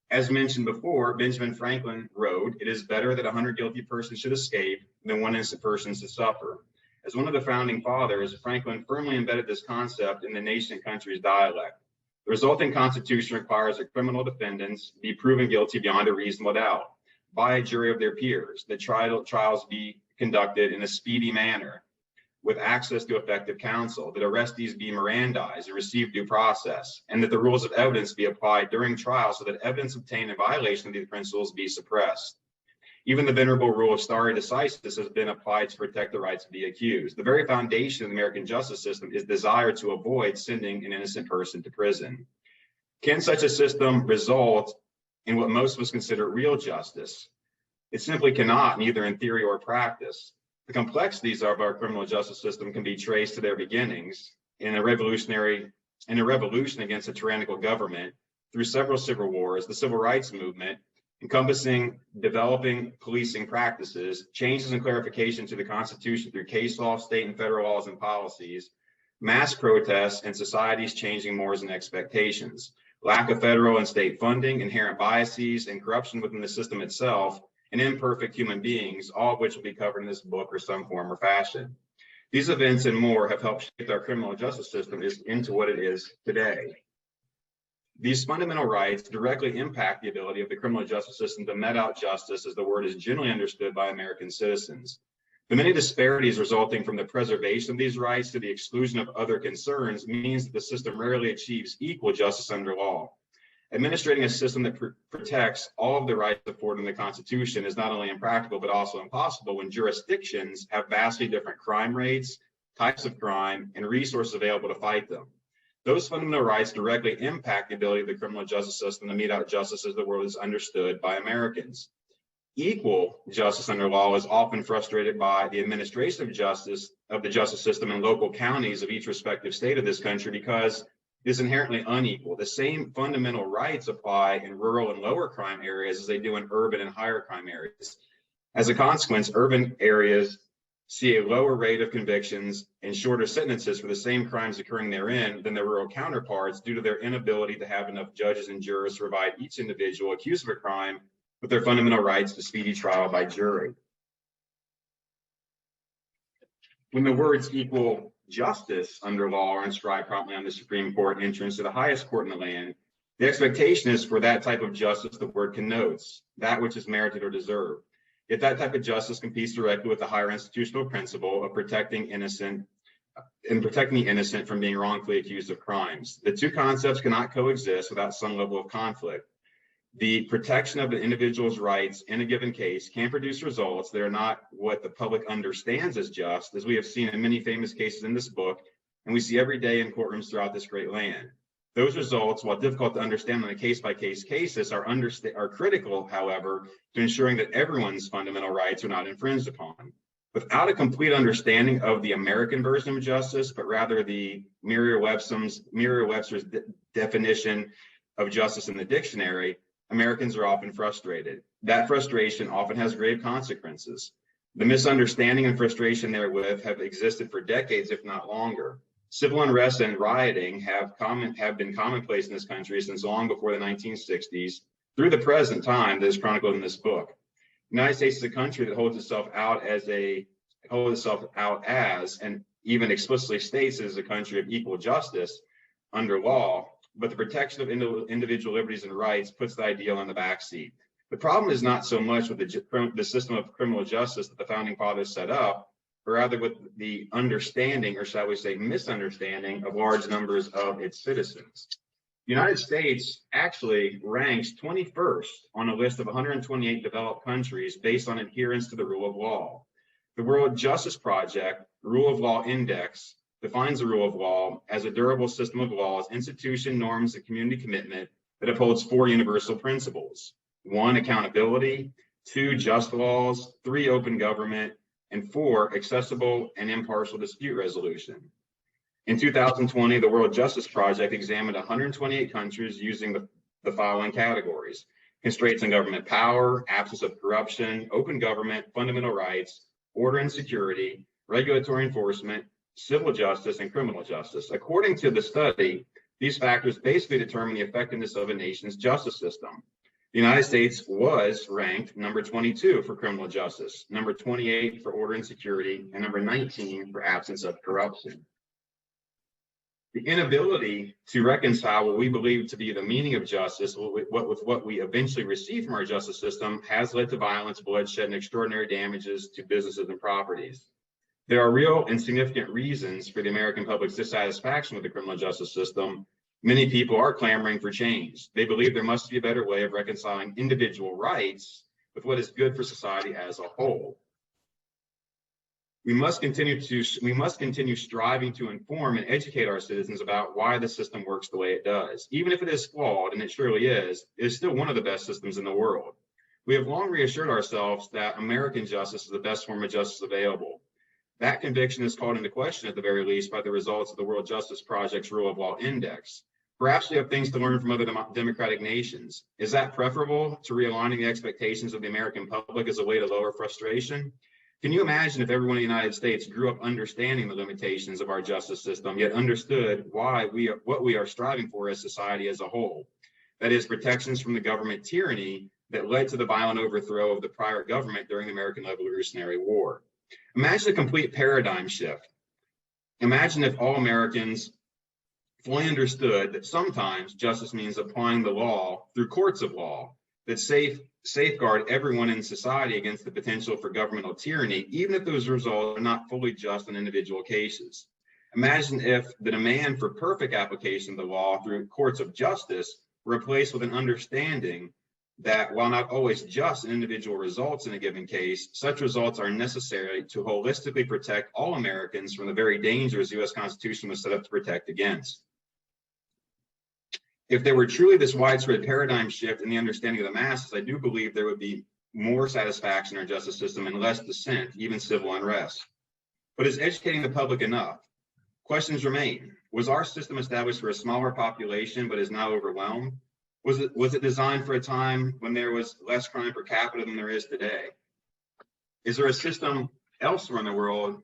Speaker 4: As mentioned before, Benjamin Franklin wrote, "It is better that 100 guilty persons should escape than one innocent person to suffer." As one of the founding fathers, Franklin firmly embedded this concept in the nation and country's dialect. The resulting constitution requires that criminal defendants be proven guilty beyond a reasonable doubt by a jury of their peers, that trials be conducted in a speedy manner with access to effective counsel, that arrestees be Mirandized and receive due process, and that the rules of evidence be applied during trial so that evidence obtained in violation of these principles be suppressed. Even the venerable rule of stare decisis has been applied to protect the rights of the accused. The very foundation of the American justice system is desire to avoid sending an innocent person to prison. Can such a system result in what most of us consider real justice? It simply cannot, neither in theory or practice. The complexities of our criminal justice system can be traced to their beginnings in a revolution against a tyrannical government through several civil wars, the civil rights movement, encompassing developing policing practices, changes and clarification to the Constitution through case law, state and federal laws and policies, mass protests, and society's changing mores and expectations, lack of federal and state funding, inherent biases, and corruption within the system itself, and imperfect human beings, all of which will be covered in this book or some form or fashion. These events and more have helped shape our criminal justice system into what it is today. These fundamental rights directly impact the ability of the criminal justice system to mete out justice as the word is generally understood by American citizens. The many disparities resulting from the preservation of these rights to the exclusion of other concerns means that the system rarely achieves equal justice under law. Administrating a system that protects all of the rights afforded in the Constitution is not only impractical, but also impossible when jurisdictions have vastly different crime rates, types of crime, and resources available to fight them. Those fundamental rights directly impact the ability of the criminal justice system to mete out justice as the world is understood by Americans. Equal justice under law is often frustrated by the administration of the justice system in local counties of each respective state of this country because it is inherently unequal. The same fundamental rights apply in rural and lower crime areas as they do in urban and higher crime areas. As a consequence, urban areas see a lower rate of convictions and shorter sentences for the same crimes occurring therein than their rural counterparts due to their inability to have enough judges and jurors to provide each individual accused of a crime with their fundamental rights to speedy trial by jury. When the words equal justice under law are inscribed promptly on the Supreme Court entrance to the highest court in the land, the expectation is for that type of justice the word connotes, that which is merited or deserved. Yet that type of justice competes directly with the higher institutional principle of protecting the innocent from being wrongfully accused of crimes. The two concepts cannot coexist without some level of conflict. The protection of an individual's rights in a given case can produce results that are not what the public understands as just, as we have seen in many famous cases in this book, and we see every day in courtrooms throughout this great land. Those results, while difficult to understand on a case-by-case basis, are critical, however, to ensuring that everyone's fundamental rights are not infringed upon. Without a complete understanding of the American version of justice, but rather the Merriam-Webster's definition of justice in the dictionary, Americans are often frustrated. That frustration often has grave consequences. The misunderstanding and frustration therewith have existed for decades, if not longer. Civil unrest and rioting have been commonplace in this country since long before the 1960s, through the present time that is chronicled in this book. The United States is a country that holds itself out as, and even explicitly states it is a country of equal justice under law, but the protection of individual liberties and rights puts the ideal in the backseat. The problem is not so much with the system of criminal justice that the founding fathers set up, but rather with the understanding, or shall we say misunderstanding, of large numbers of its citizens. The United States actually ranks 21st on a list of 128 developed countries based on adherence to the rule of law. The World Justice Project Rule of Law Index defines the rule of law as a durable system of laws, institution, norms, and community commitment that upholds 4 universal principles. 1, accountability; 2, just laws; 3, open government; and 4, accessible and impartial dispute resolution. In 2020, the World Justice Project examined 128 countries using the following categories: constraints on government power, absence of corruption, open government, fundamental rights, order and security, regulatory enforcement, civil justice, and criminal justice. According to the study, these factors basically determine the effectiveness of a nation's justice system. The United States was ranked number 22 for criminal justice, number 28 for order and security, and number 19 for absence of corruption. The inability to reconcile what we believe to be the meaning of justice with what we eventually receive from our justice system has led to violence, bloodshed, and extraordinary damages to businesses and properties. There are real and significant reasons for the American public's dissatisfaction with the criminal justice system. Many people are clamoring for change. They believe there must be a better way of reconciling individual rights with what is good for society as a whole. We must continue striving to inform and educate our citizens about why the system works the way it does. Even if it is flawed, and it surely is, it is still one of the best systems in the world. We have long reassured ourselves that American justice is the best form of justice available. That conviction is called into question, at the very least, by the results of the World Justice Project's Rule of Law Index. Perhaps we have things to learn from other democratic nations. Is that preferable to realigning the expectations of the American public as a way to lower frustration? Can you imagine if everyone in the United States grew up understanding the limitations of our justice system, yet understood what we are striving for as society as a whole? That is, protections from the government tyranny that led to the violent overthrow of the prior government during the American Revolutionary War. Imagine a complete paradigm shift. Imagine if all Americans fully understood that sometimes justice means applying the law through courts of law that safeguard everyone in society against the potential for governmental tyranny, even if those results are not fully just in individual cases. Imagine if the demand for perfect application of the law through courts of justice were replaced with an understanding that while not always just in individual results in a given case, such results are necessary to holistically protect all Americans from the very dangers the U.S. Constitution was set up to protect against. If there were truly this widespread paradigm shift in the understanding of the masses, I do believe there would be more satisfaction in our justice system and less dissent, even civil unrest. But is educating the public enough? Questions remain. Was our system established for a smaller population but is now overwhelmed? Was it designed for a time when there was less crime per capita than there is today? Is there a system elsewhere in the world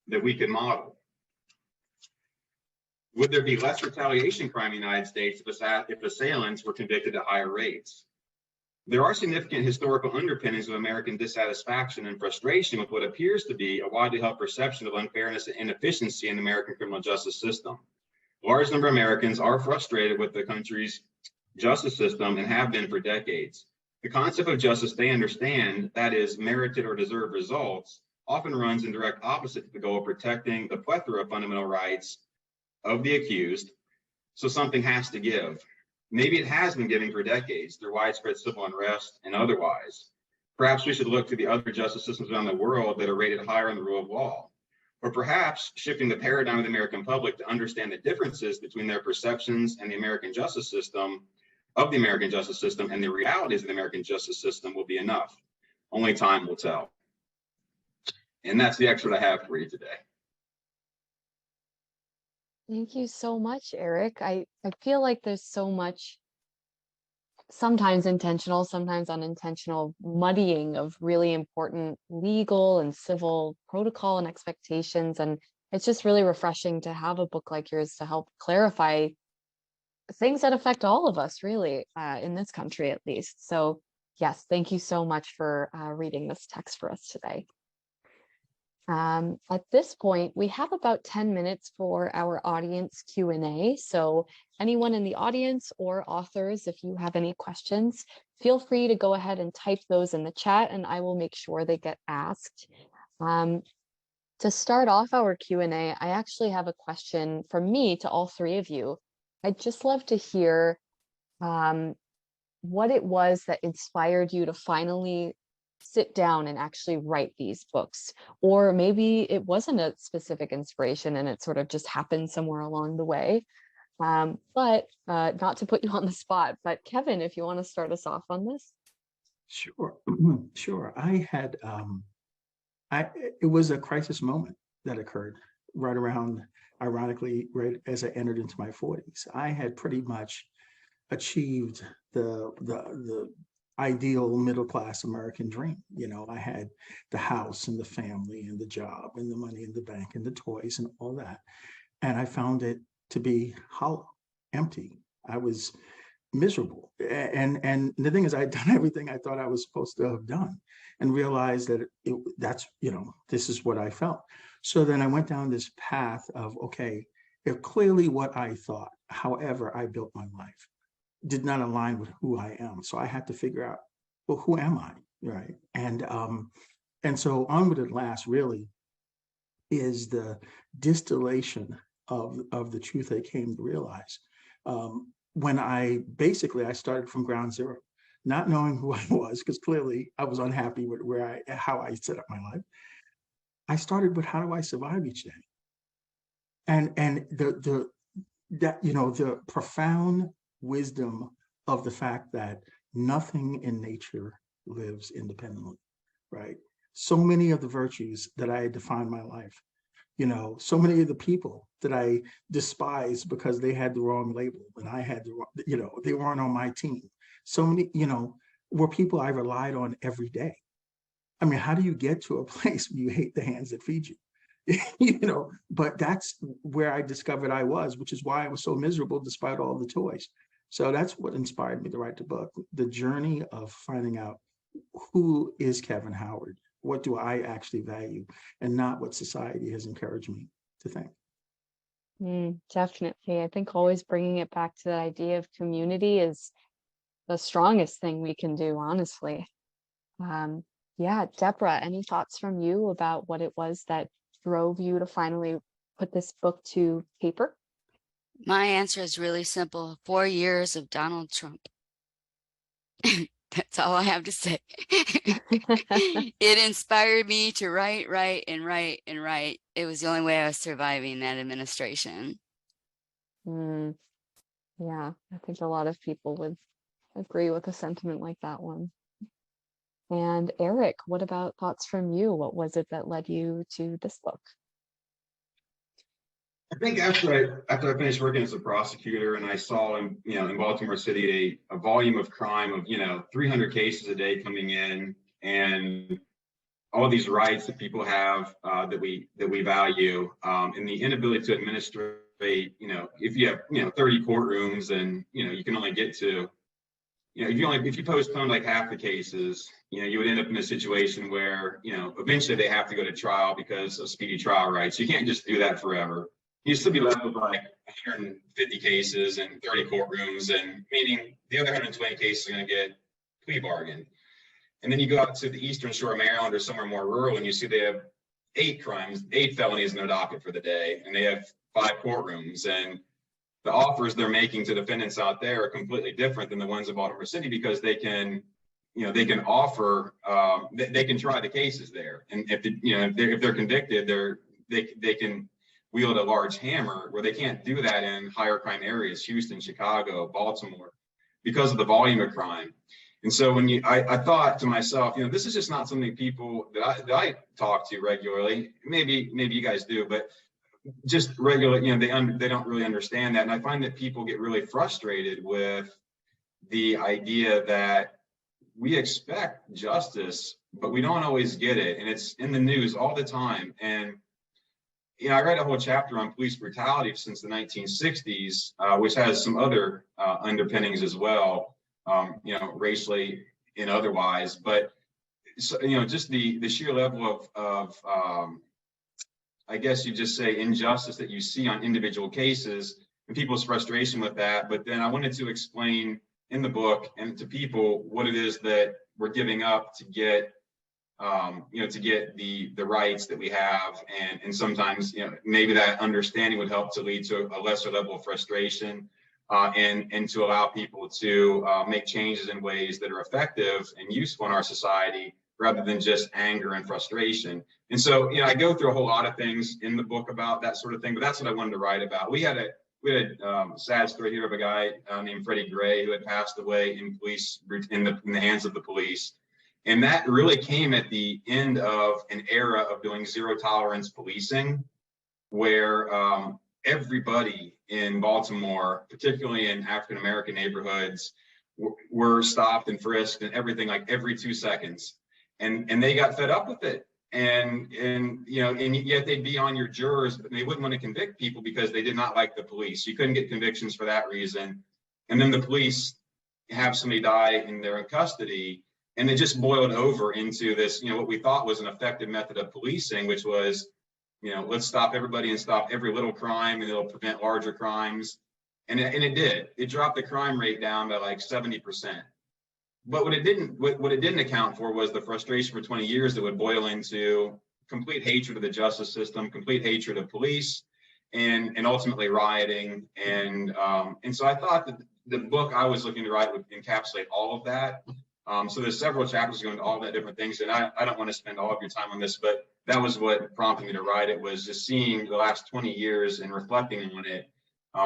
Speaker 4: that we could model? Would there be less retaliation crime in the United States if assailants were convicted at higher rates? There are significant historical underpinnings of American dissatisfaction and frustration with what appears to be a widely held perception of unfairness and inefficiency in the American criminal justice system. A large number of Americans are frustrated with the country's justice system and have been for decades. The concept of justice they understand, that is, merited or deserved results, often runs in direct opposite to the goal of protecting the plethora of fundamental rights of the accused, so something has to give. Maybe it has been giving for decades through widespread civil unrest and otherwise. Perhaps we should look to the other justice systems around the world that are rated higher in the rule of law. Or perhaps shifting the paradigm of the American public to understand the differences between their perceptions and the American justice system, of the American justice system, and the realities of the American justice system will be enough. Only time will tell. And that's the excerpt I have for you today.
Speaker 1: Thank you so much, Eric. I feel like there's so much sometimes intentional, sometimes unintentional muddying of really important legal and civil protocol and expectations. And it's just really refreshing to have a book like yours to help clarify things that affect all of us, really, in this country at least. So yes, thank you so much for reading this text for us today. At this point, we have about 10 minutes for our audience Q&A. So anyone in the audience or authors, if you have any questions, feel free to go ahead and type those in the chat and I will make sure they get asked. To start off our Q&A, I actually have a question from me to all three of you. I'd just love to hear what it was that inspired you to finally sit down and actually write these books. Or maybe it wasn't a specific inspiration and it sort of just happened somewhere along the way. But not to put you on the spot, but Kevin, if you want to start us off on this.
Speaker 2: Sure, sure. I had, it was a crisis moment that occurred right around, ironically, right as I entered into my 40s. I had pretty much achieved the ideal middle-class American dream. You know, I had the house and the family and the job and the money in the bank and the toys and all that. And I found it to be hollow, empty. I was miserable. And the thing is, I'd done everything I thought I was supposed to have done and realized that that's, you know, this is what I felt. So then I went down this path of, okay, if clearly what I thought, however I built my life, did not align with who I am. So I had to figure out, well, who am I, right? And so Onward at Last really is the distillation of the truth I came to realize. When I started from ground zero, not knowing who I was, because clearly I was unhappy with how I set up my life. I started with, how do I survive each day? And the profound wisdom of the fact that nothing in nature lives independently, right? So many of the virtues that I had defined my life, you know, so many of the people that I despised because they had the wrong label and I had the wrong, you know, they weren't on my team. So many, you know, were people I relied on every day. I mean, how do you get to a place where you hate the hands that feed you? You know, but that's where I discovered I was, which is why I was so miserable despite all the toys. So that's what inspired me to write the book, the journey of finding out, who is Kevin Howard? What do I actually value, and not what society has encouraged me to think.
Speaker 1: Definitely. I think always bringing it back to the idea of community is the strongest thing we can do, honestly. Yeah, Deborah, any thoughts from you about what it was that drove you to finally put this book to paper?
Speaker 3: My answer is really simple. 4 years of Donald Trump. That's all I have to say. It inspired me to write. It was the only way I was surviving that administration.
Speaker 1: Yeah, I think a lot of people would agree with a sentiment like that one. And Eric, what about thoughts from you? What was it that led you to this book?
Speaker 4: I think after I finished working as a prosecutor and I saw in Baltimore City a volume of crime of 300 cases a day coming in, and all these rights that people have that we value, and the inability to administrate, if you have 30 courtrooms and you can only get to, if you postpone like half the cases, you would end up in a situation where eventually they have to go to trial because of speedy trial rights. You can't just do that forever. You still be left with like 150 cases and 30 courtrooms, and meaning the other 120 cases are going to get plea bargained. And then you go out to the Eastern Shore of Maryland or somewhere more rural, and you see they have 8 felonies in their docket for the day, and they have 5 courtrooms. And the offers they're making to defendants out there are completely different than the ones in Baltimore City, because they can offer, they can try the cases there, and if they're convicted, they can wield a large hammer, where they can't do that in higher crime areas, Houston, Chicago, Baltimore, because of the volume of crime. And so when I thought to myself, this is just not something people that I talk to regularly. Maybe you guys do, but just regularly, they don't really understand that. And I find that people get really frustrated with the idea that we expect justice, but we don't always get it. And it's in the news all the time. And, you know, I read a whole chapter on police brutality since the 1960s, which has some other underpinnings as well, you know, racially and otherwise. But, so, you know, just the sheer level of I guess you just say injustice that you see on individual cases and people's frustration with that. But then I wanted to explain in the book and to people what it is that we're giving up to get, you know, to get the rights that we have. And sometimes, you know, maybe that understanding would help to lead to a lesser level of frustration and to allow people to make changes in ways that are effective and useful in our society, rather than just anger and frustration. And so, you know, I go through a whole lot of things in the book about that sort of thing, but that's what I wanted to write about. We had a sad story here of a guy named Freddie Gray who had passed away in police, in the hands of the police. And that really came at the end of an era of doing zero tolerance policing, where everybody in Baltimore, particularly in African-American neighborhoods, were stopped and frisked and everything like every 2 seconds. And they got fed up with it. And you know, and yet they'd be on your jurors, but they wouldn't want to convict people because they did not like the police. You couldn't get convictions for that reason. And then the police have somebody die and they're in custody, and it just boiled over into this, you know, what we thought was an effective method of policing, which was, you know, let's stop everybody and stop every little crime, and it'll prevent larger crimes. And it did. It dropped the crime rate down by like 70%. But what it didn't account for was the frustration for 20 years that would boil into complete hatred of the justice system, complete hatred of police, and ultimately rioting. And so I thought that the book I was looking to write would encapsulate all of that. So there's several chapters going into all that different things, and I don't want to spend all of your time on this, but that was what prompted me to write it, was just seeing the last 20 years and reflecting on it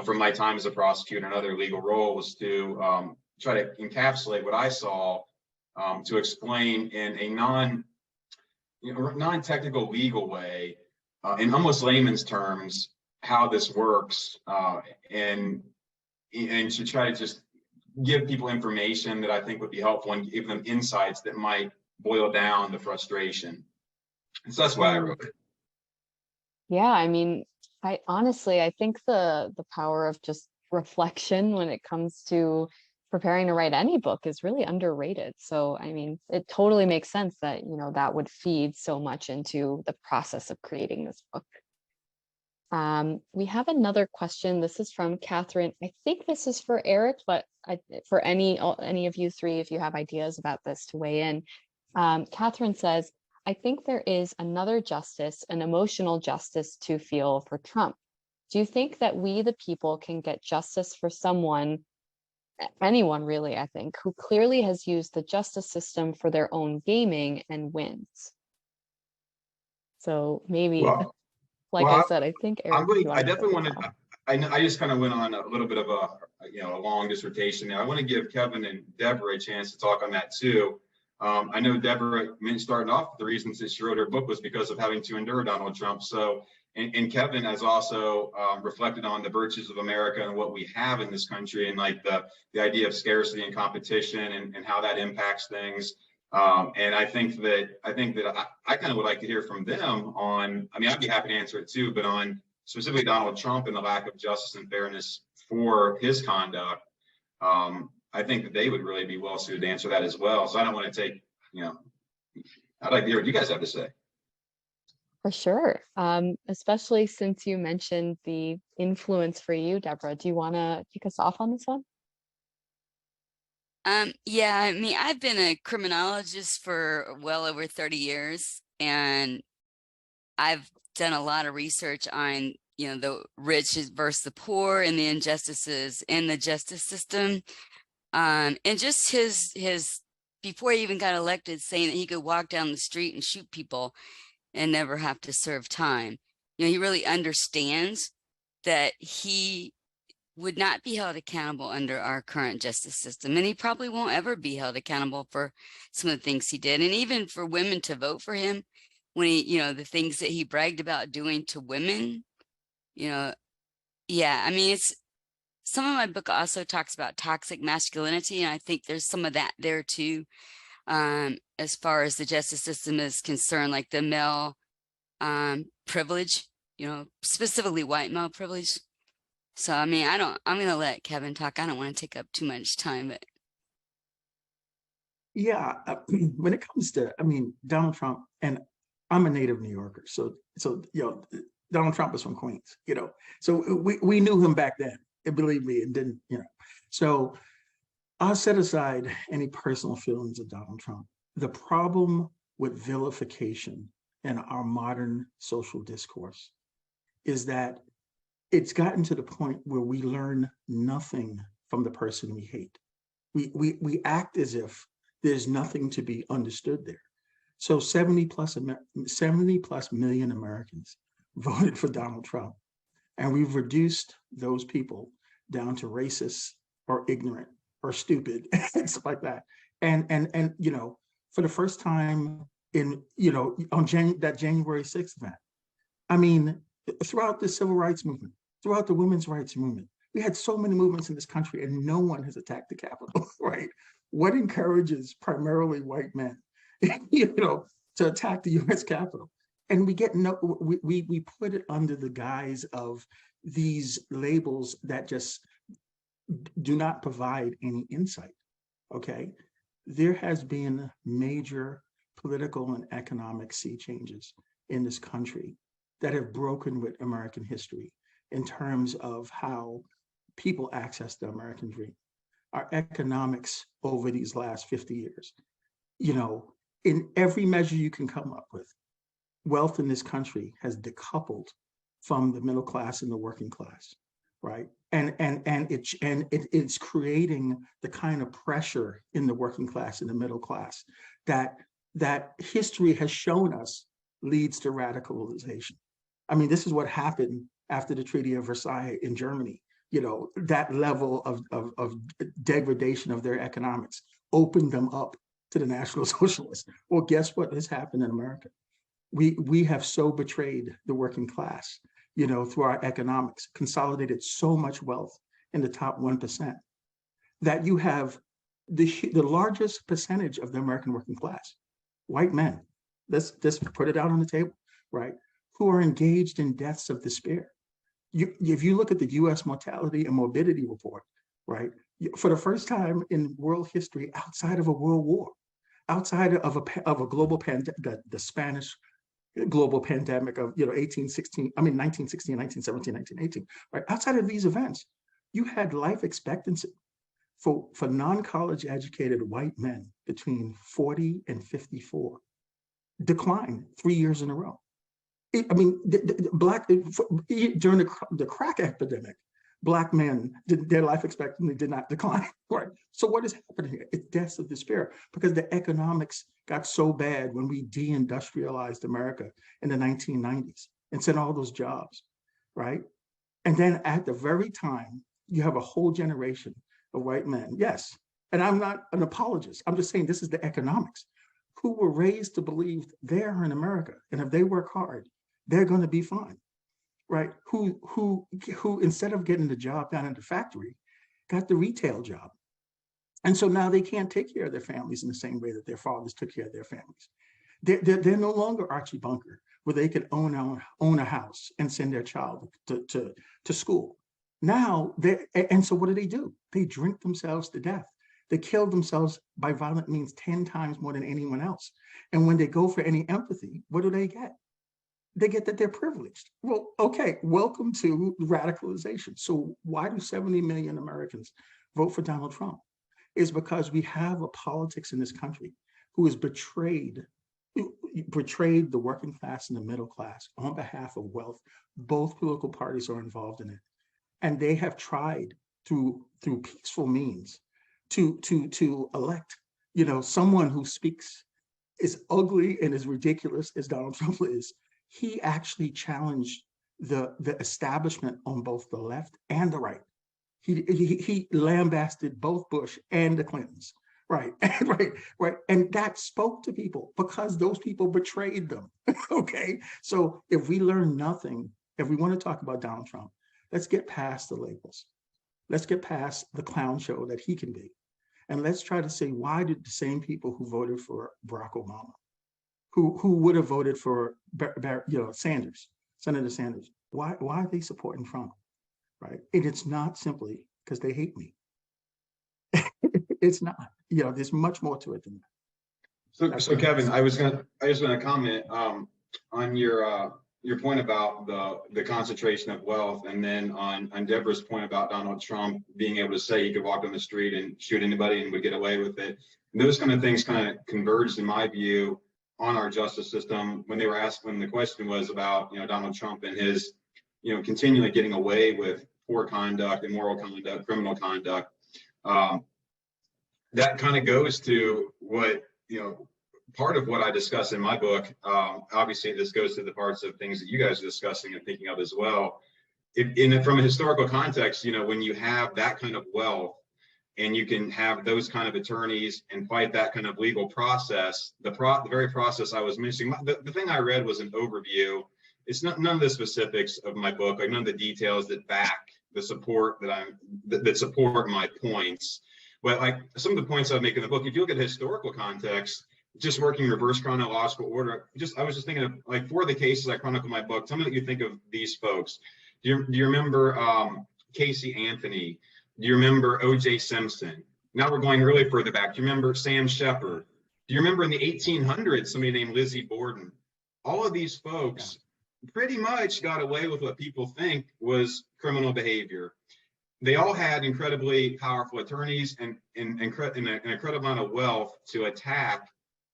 Speaker 4: from my time as a prosecutor and other legal roles to try to encapsulate what I saw, to explain in a non-technical legal way, in almost layman's terms, how this works, and to try to just give people information that I think would be helpful and give them insights that might boil down the frustration. And so that's why I wrote it.
Speaker 1: Yeah, I mean, I honestly think the power of just reflection when it comes to preparing to write any book is really underrated. So, I mean, it totally makes sense that, you know, that would feed so much into the process of creating this book. We have another question. This is from Catherine. I think this is for Eric, but for any of you three, if you have ideas about this, to weigh in. Catherine says, I think there is another justice, an emotional justice to feel for Trump. Do you think that we, the people, can get justice for someone, anyone really, I think, who clearly has used the justice system for their own gaming and wins? So maybe, I said, I think Eric,
Speaker 4: I definitely wanted, I just kind of went on a little bit of a long dissertation there. I want to give Kevin and Deborah a chance to talk on that too. I know Deborah, starting off, the reasons that she wrote her book was because of having to endure Donald Trump. So, and Kevin has also reflected on the virtues of America and what we have in this country, and like the idea of scarcity and competition and how that impacts things. And I think that I kind of would like to hear from them on, I mean, I'd be happy to answer it too, but on specifically Donald Trump and the lack of justice and fairness for his conduct. I think that they would really be well suited to answer that as well. So I don't want to take, you know, I'd like to hear what you guys have to say.
Speaker 1: For sure. Especially since you mentioned the influence for you, Deborah. Do you want to kick us off on this one?
Speaker 3: Yeah, I mean, I've been a criminologist for well over 30 years, and I've done a lot of research on, you know, the rich versus the poor and the injustices in the justice system. And just his before he even got elected, saying that he could walk down the street and shoot people and never have to serve time. You know, he really understands that he would not be held accountable under our current justice system. And he probably won't ever be held accountable for some of the things he did. And even for women to vote for him, when he, you know, the things that he bragged about doing to women, you know, yeah, I mean, some of my book also talks about toxic masculinity, and I think there's some of that there too, as far as the justice system is concerned, like the male privilege, you know, specifically white male privilege. So, I mean, I'm going to let Kevin talk. I don't want to take up too much time, but.
Speaker 2: Yeah, when it comes to, I mean, Donald Trump, and I'm a native New Yorker, so you know, Donald Trump is from Queens, you know, so we knew him back then, and believe me, and didn't, you know, so I'll set aside any personal feelings of Donald Trump. The problem with vilification in our modern social discourse is that it's gotten to the point where we learn nothing from the person we hate. We act as if there's nothing to be understood there. So 70 plus million Americans voted for Donald Trump. And we've reduced those people down to racist or ignorant or stupid and stuff like that. And you know, for the first time in, you know, on that January 6th event, I mean, throughout the civil rights movement, throughout the women's rights movement, we had so many movements in this country and no one has attacked the Capitol, right? What encourages primarily white men, you know, to attack the U.S. Capitol? And we get we put it under the guise of these labels that just do not provide any insight. Okay, there has been major political and economic sea changes in this country that have broken with American history in terms of how people access the American dream. Our economics over these last 50 years, you know, in every measure you can come up with, wealth in this country has decoupled from the middle class and the working class, right? And it's creating the kind of pressure in the working class and the middle class that history has shown us leads to radicalization. I mean, this is what happened after the Treaty of Versailles in Germany. You know, that level of degradation of their economics opened them up to the National Socialists. Well, guess what has happened in America? We have so betrayed the working class, you know, through our economics, consolidated so much wealth in the top 1%, that you have the largest percentage of the American working class, white men, let's put it out on the table, right, who are engaged in deaths of despair. If you look at the U.S. mortality and morbidity report, right, for the first time in world history, outside of a world war, outside of a global pandemic, the Spanish global pandemic of 1916, 1917, 1918, right? Outside of these events, you had life expectancy for non-college educated white men between 40 and 54 decline 3 years in a row. During the crack epidemic, Black men, their life expectancy did not decline, right? So what is happening here? It's deaths of despair because the economics got so bad when we deindustrialized America in the 1990s and sent all those jobs, right? And then at the very time, you have a whole generation of white men, yes, and I'm not an apologist, I'm just saying this is the economics, who were raised to believe they're in America, and if they work hard, they're gonna be fine. Right, who instead of getting the job down in the factory, got the retail job. And so now they can't take care of their families in the same way that their fathers took care of their families. They're no longer Archie Bunker, where they could own a house and send their child to school. Now, and so what do? They drink themselves to death. They kill themselves by violent means 10 times more than anyone else. And when they go for any empathy, what do they get? They get that they're privileged. Well, okay, welcome to radicalization. So why do 70 million Americans vote for Donald Trump? It's because we have a politics in this country who has betrayed the working class and the middle class on behalf of wealth. Both political parties are involved in it. And they have tried through peaceful means to elect, someone who speaks as ugly and as ridiculous as Donald Trump is. He actually challenged the establishment on both the left and the right. He lambasted both Bush and the Clintons, right, right. And that spoke to people because those people betrayed them, okay? So if we learn nothing, if we want to talk about Donald Trump, let's get past the labels. Let's get past the clown show that he can be. And let's try to say, why did the same people who voted for Barack Obama, who would have voted for Sanders, Senator Sanders, why are they supporting Trump, right? And it's not simply because they hate me. It's not, there's much more to it than that.
Speaker 4: So Kevin, I was gonna comment on your point about the concentration of wealth, and then on Deborah's point about Donald Trump being able to say he could walk down the street and shoot anybody and would get away with it. And those kind of things kind of converged, in my view, on our justice system when the question was about Donald Trump and his continually getting away with poor conduct, immoral conduct, criminal conduct. That kind of goes to what part of what I discuss in my book. Obviously, this goes to the parts of things that you guys are discussing and thinking of as well. From a historical context, when you have that kind of wealth and you can have those kind of attorneys and fight that kind of legal process, the very process I was mentioning, the thing I read was an overview. It's none of the specifics of my book, like none of the details that back the support that support my points. But like some of the points I make in the book, if you look at historical context, just working reverse chronological order, I was just thinking of like 4 of the cases I chronicle in my book. Tell me what you think of these folks. Do you remember Casey Anthony? Do you remember O.J. Simpson? Now we're going really further back. Do you remember Sam Shepard? Do you remember in the 1800s, somebody named Lizzie Borden? All of these folks pretty much got away with what people think was criminal behavior. They all had incredibly powerful attorneys and an incredible amount of wealth to attack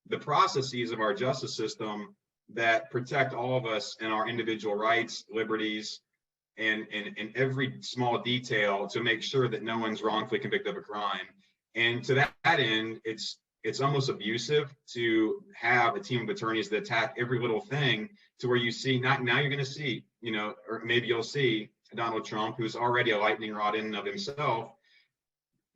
Speaker 4: the processes of our justice system that protect all of us and our individual rights, liberties, and every small detail to make sure that no one's wrongfully convicted of a crime. And to that end, it's almost abusive to have a team of attorneys that attack every little thing to where you see, now you're going to see, or maybe you'll see Donald Trump, who's already a lightning rod in and of himself,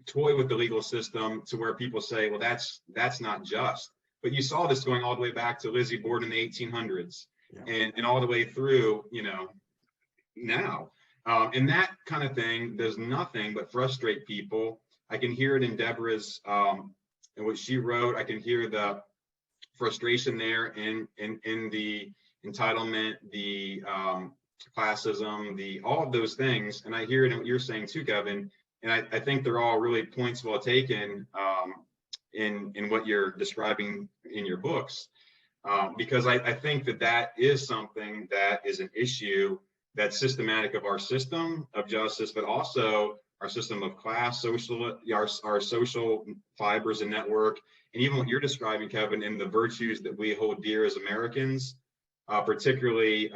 Speaker 4: toy with the legal system to where people say, well, that's not just. But you saw this going all the way back to Lizzie Borden in the 1800s, and all the way through, now. And that kind of thing does nothing but frustrate people. I can hear it in Deborah's and what she wrote. I can hear the frustration there in the entitlement, the classism, all of those things. And I hear it in what you're saying too, Kevin. And I think they're all really points well taken in what you're describing in your books. Because I think that is something that is an issue that's systematic of our system of justice, but also our system of class, our social fibers and network, and even what you're describing, Kevin, and the virtues that we hold dear as Americans, particularly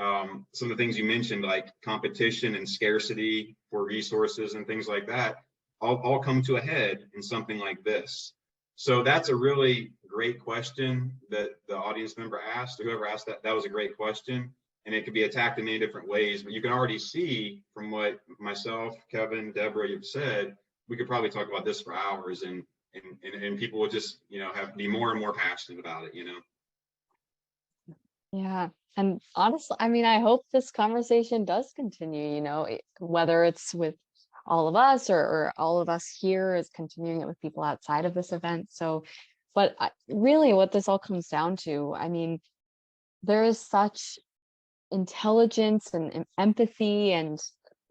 Speaker 4: some of the things you mentioned, like competition and scarcity for resources and things like that, all come to a head in something like this. So that's a really great question that the audience member asked, or whoever asked that was a great question. And it could be attacked in many different ways, but you can already see from what myself, Kevin, Deborah, you've said, we could probably talk about this for hours, and people will just, be more and more passionate about it,
Speaker 1: Yeah. And honestly, I hope this conversation does continue, whether it's with all of us or all of us here is continuing it with people outside of this event. So, but really what this all comes down to, there is such intelligence and empathy and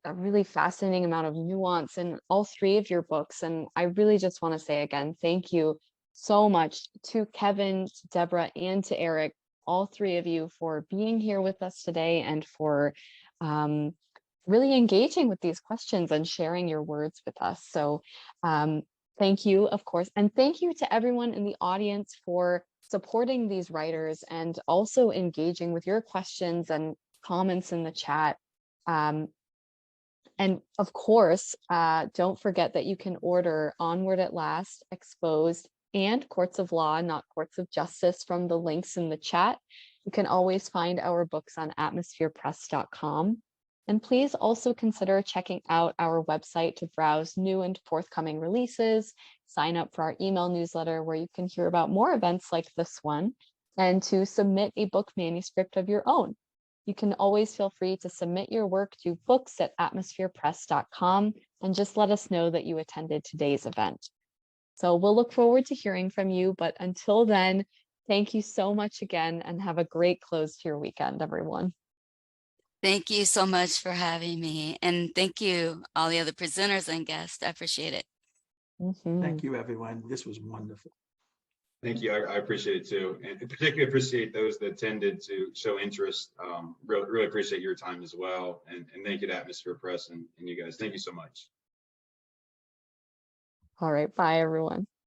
Speaker 1: a really fascinating amount of nuance in all 3 of your books. And I really just want to say again, thank you so much to Kevin, to Deborah, and to Eric, all 3 of you, for being here with us today and for really engaging with these questions and sharing your words with us. So thank you, of course. And thank you to everyone in the audience for supporting these writers and also engaging with your questions and comments in the chat. And of course, don't forget that you can order Onward at Last, Exposed, and Courts of Law, Not Courts of Justice from the links in the chat. You can always find our books on atmospherepress.com. And please also consider checking out our website to browse new and forthcoming releases, sign up for our email newsletter where you can hear about more events like this one, and to submit a book manuscript of your own. You can always feel free to submit your work to books@atmospherepress.com. and just let us know that you attended today's event. So we'll look forward to hearing from you, but until then, thank you so much again and have a great close to your weekend, everyone.
Speaker 5: Thank you so much for having me. And thank you, all the other presenters and guests. I appreciate it.
Speaker 2: Thank you, everyone. This was wonderful.
Speaker 4: Thank you. I appreciate it too. And particularly appreciate those that tended to show interest. Really appreciate your time as well. And thank you to Atmosphere Press and you guys. Thank you so much.
Speaker 1: All right, bye everyone.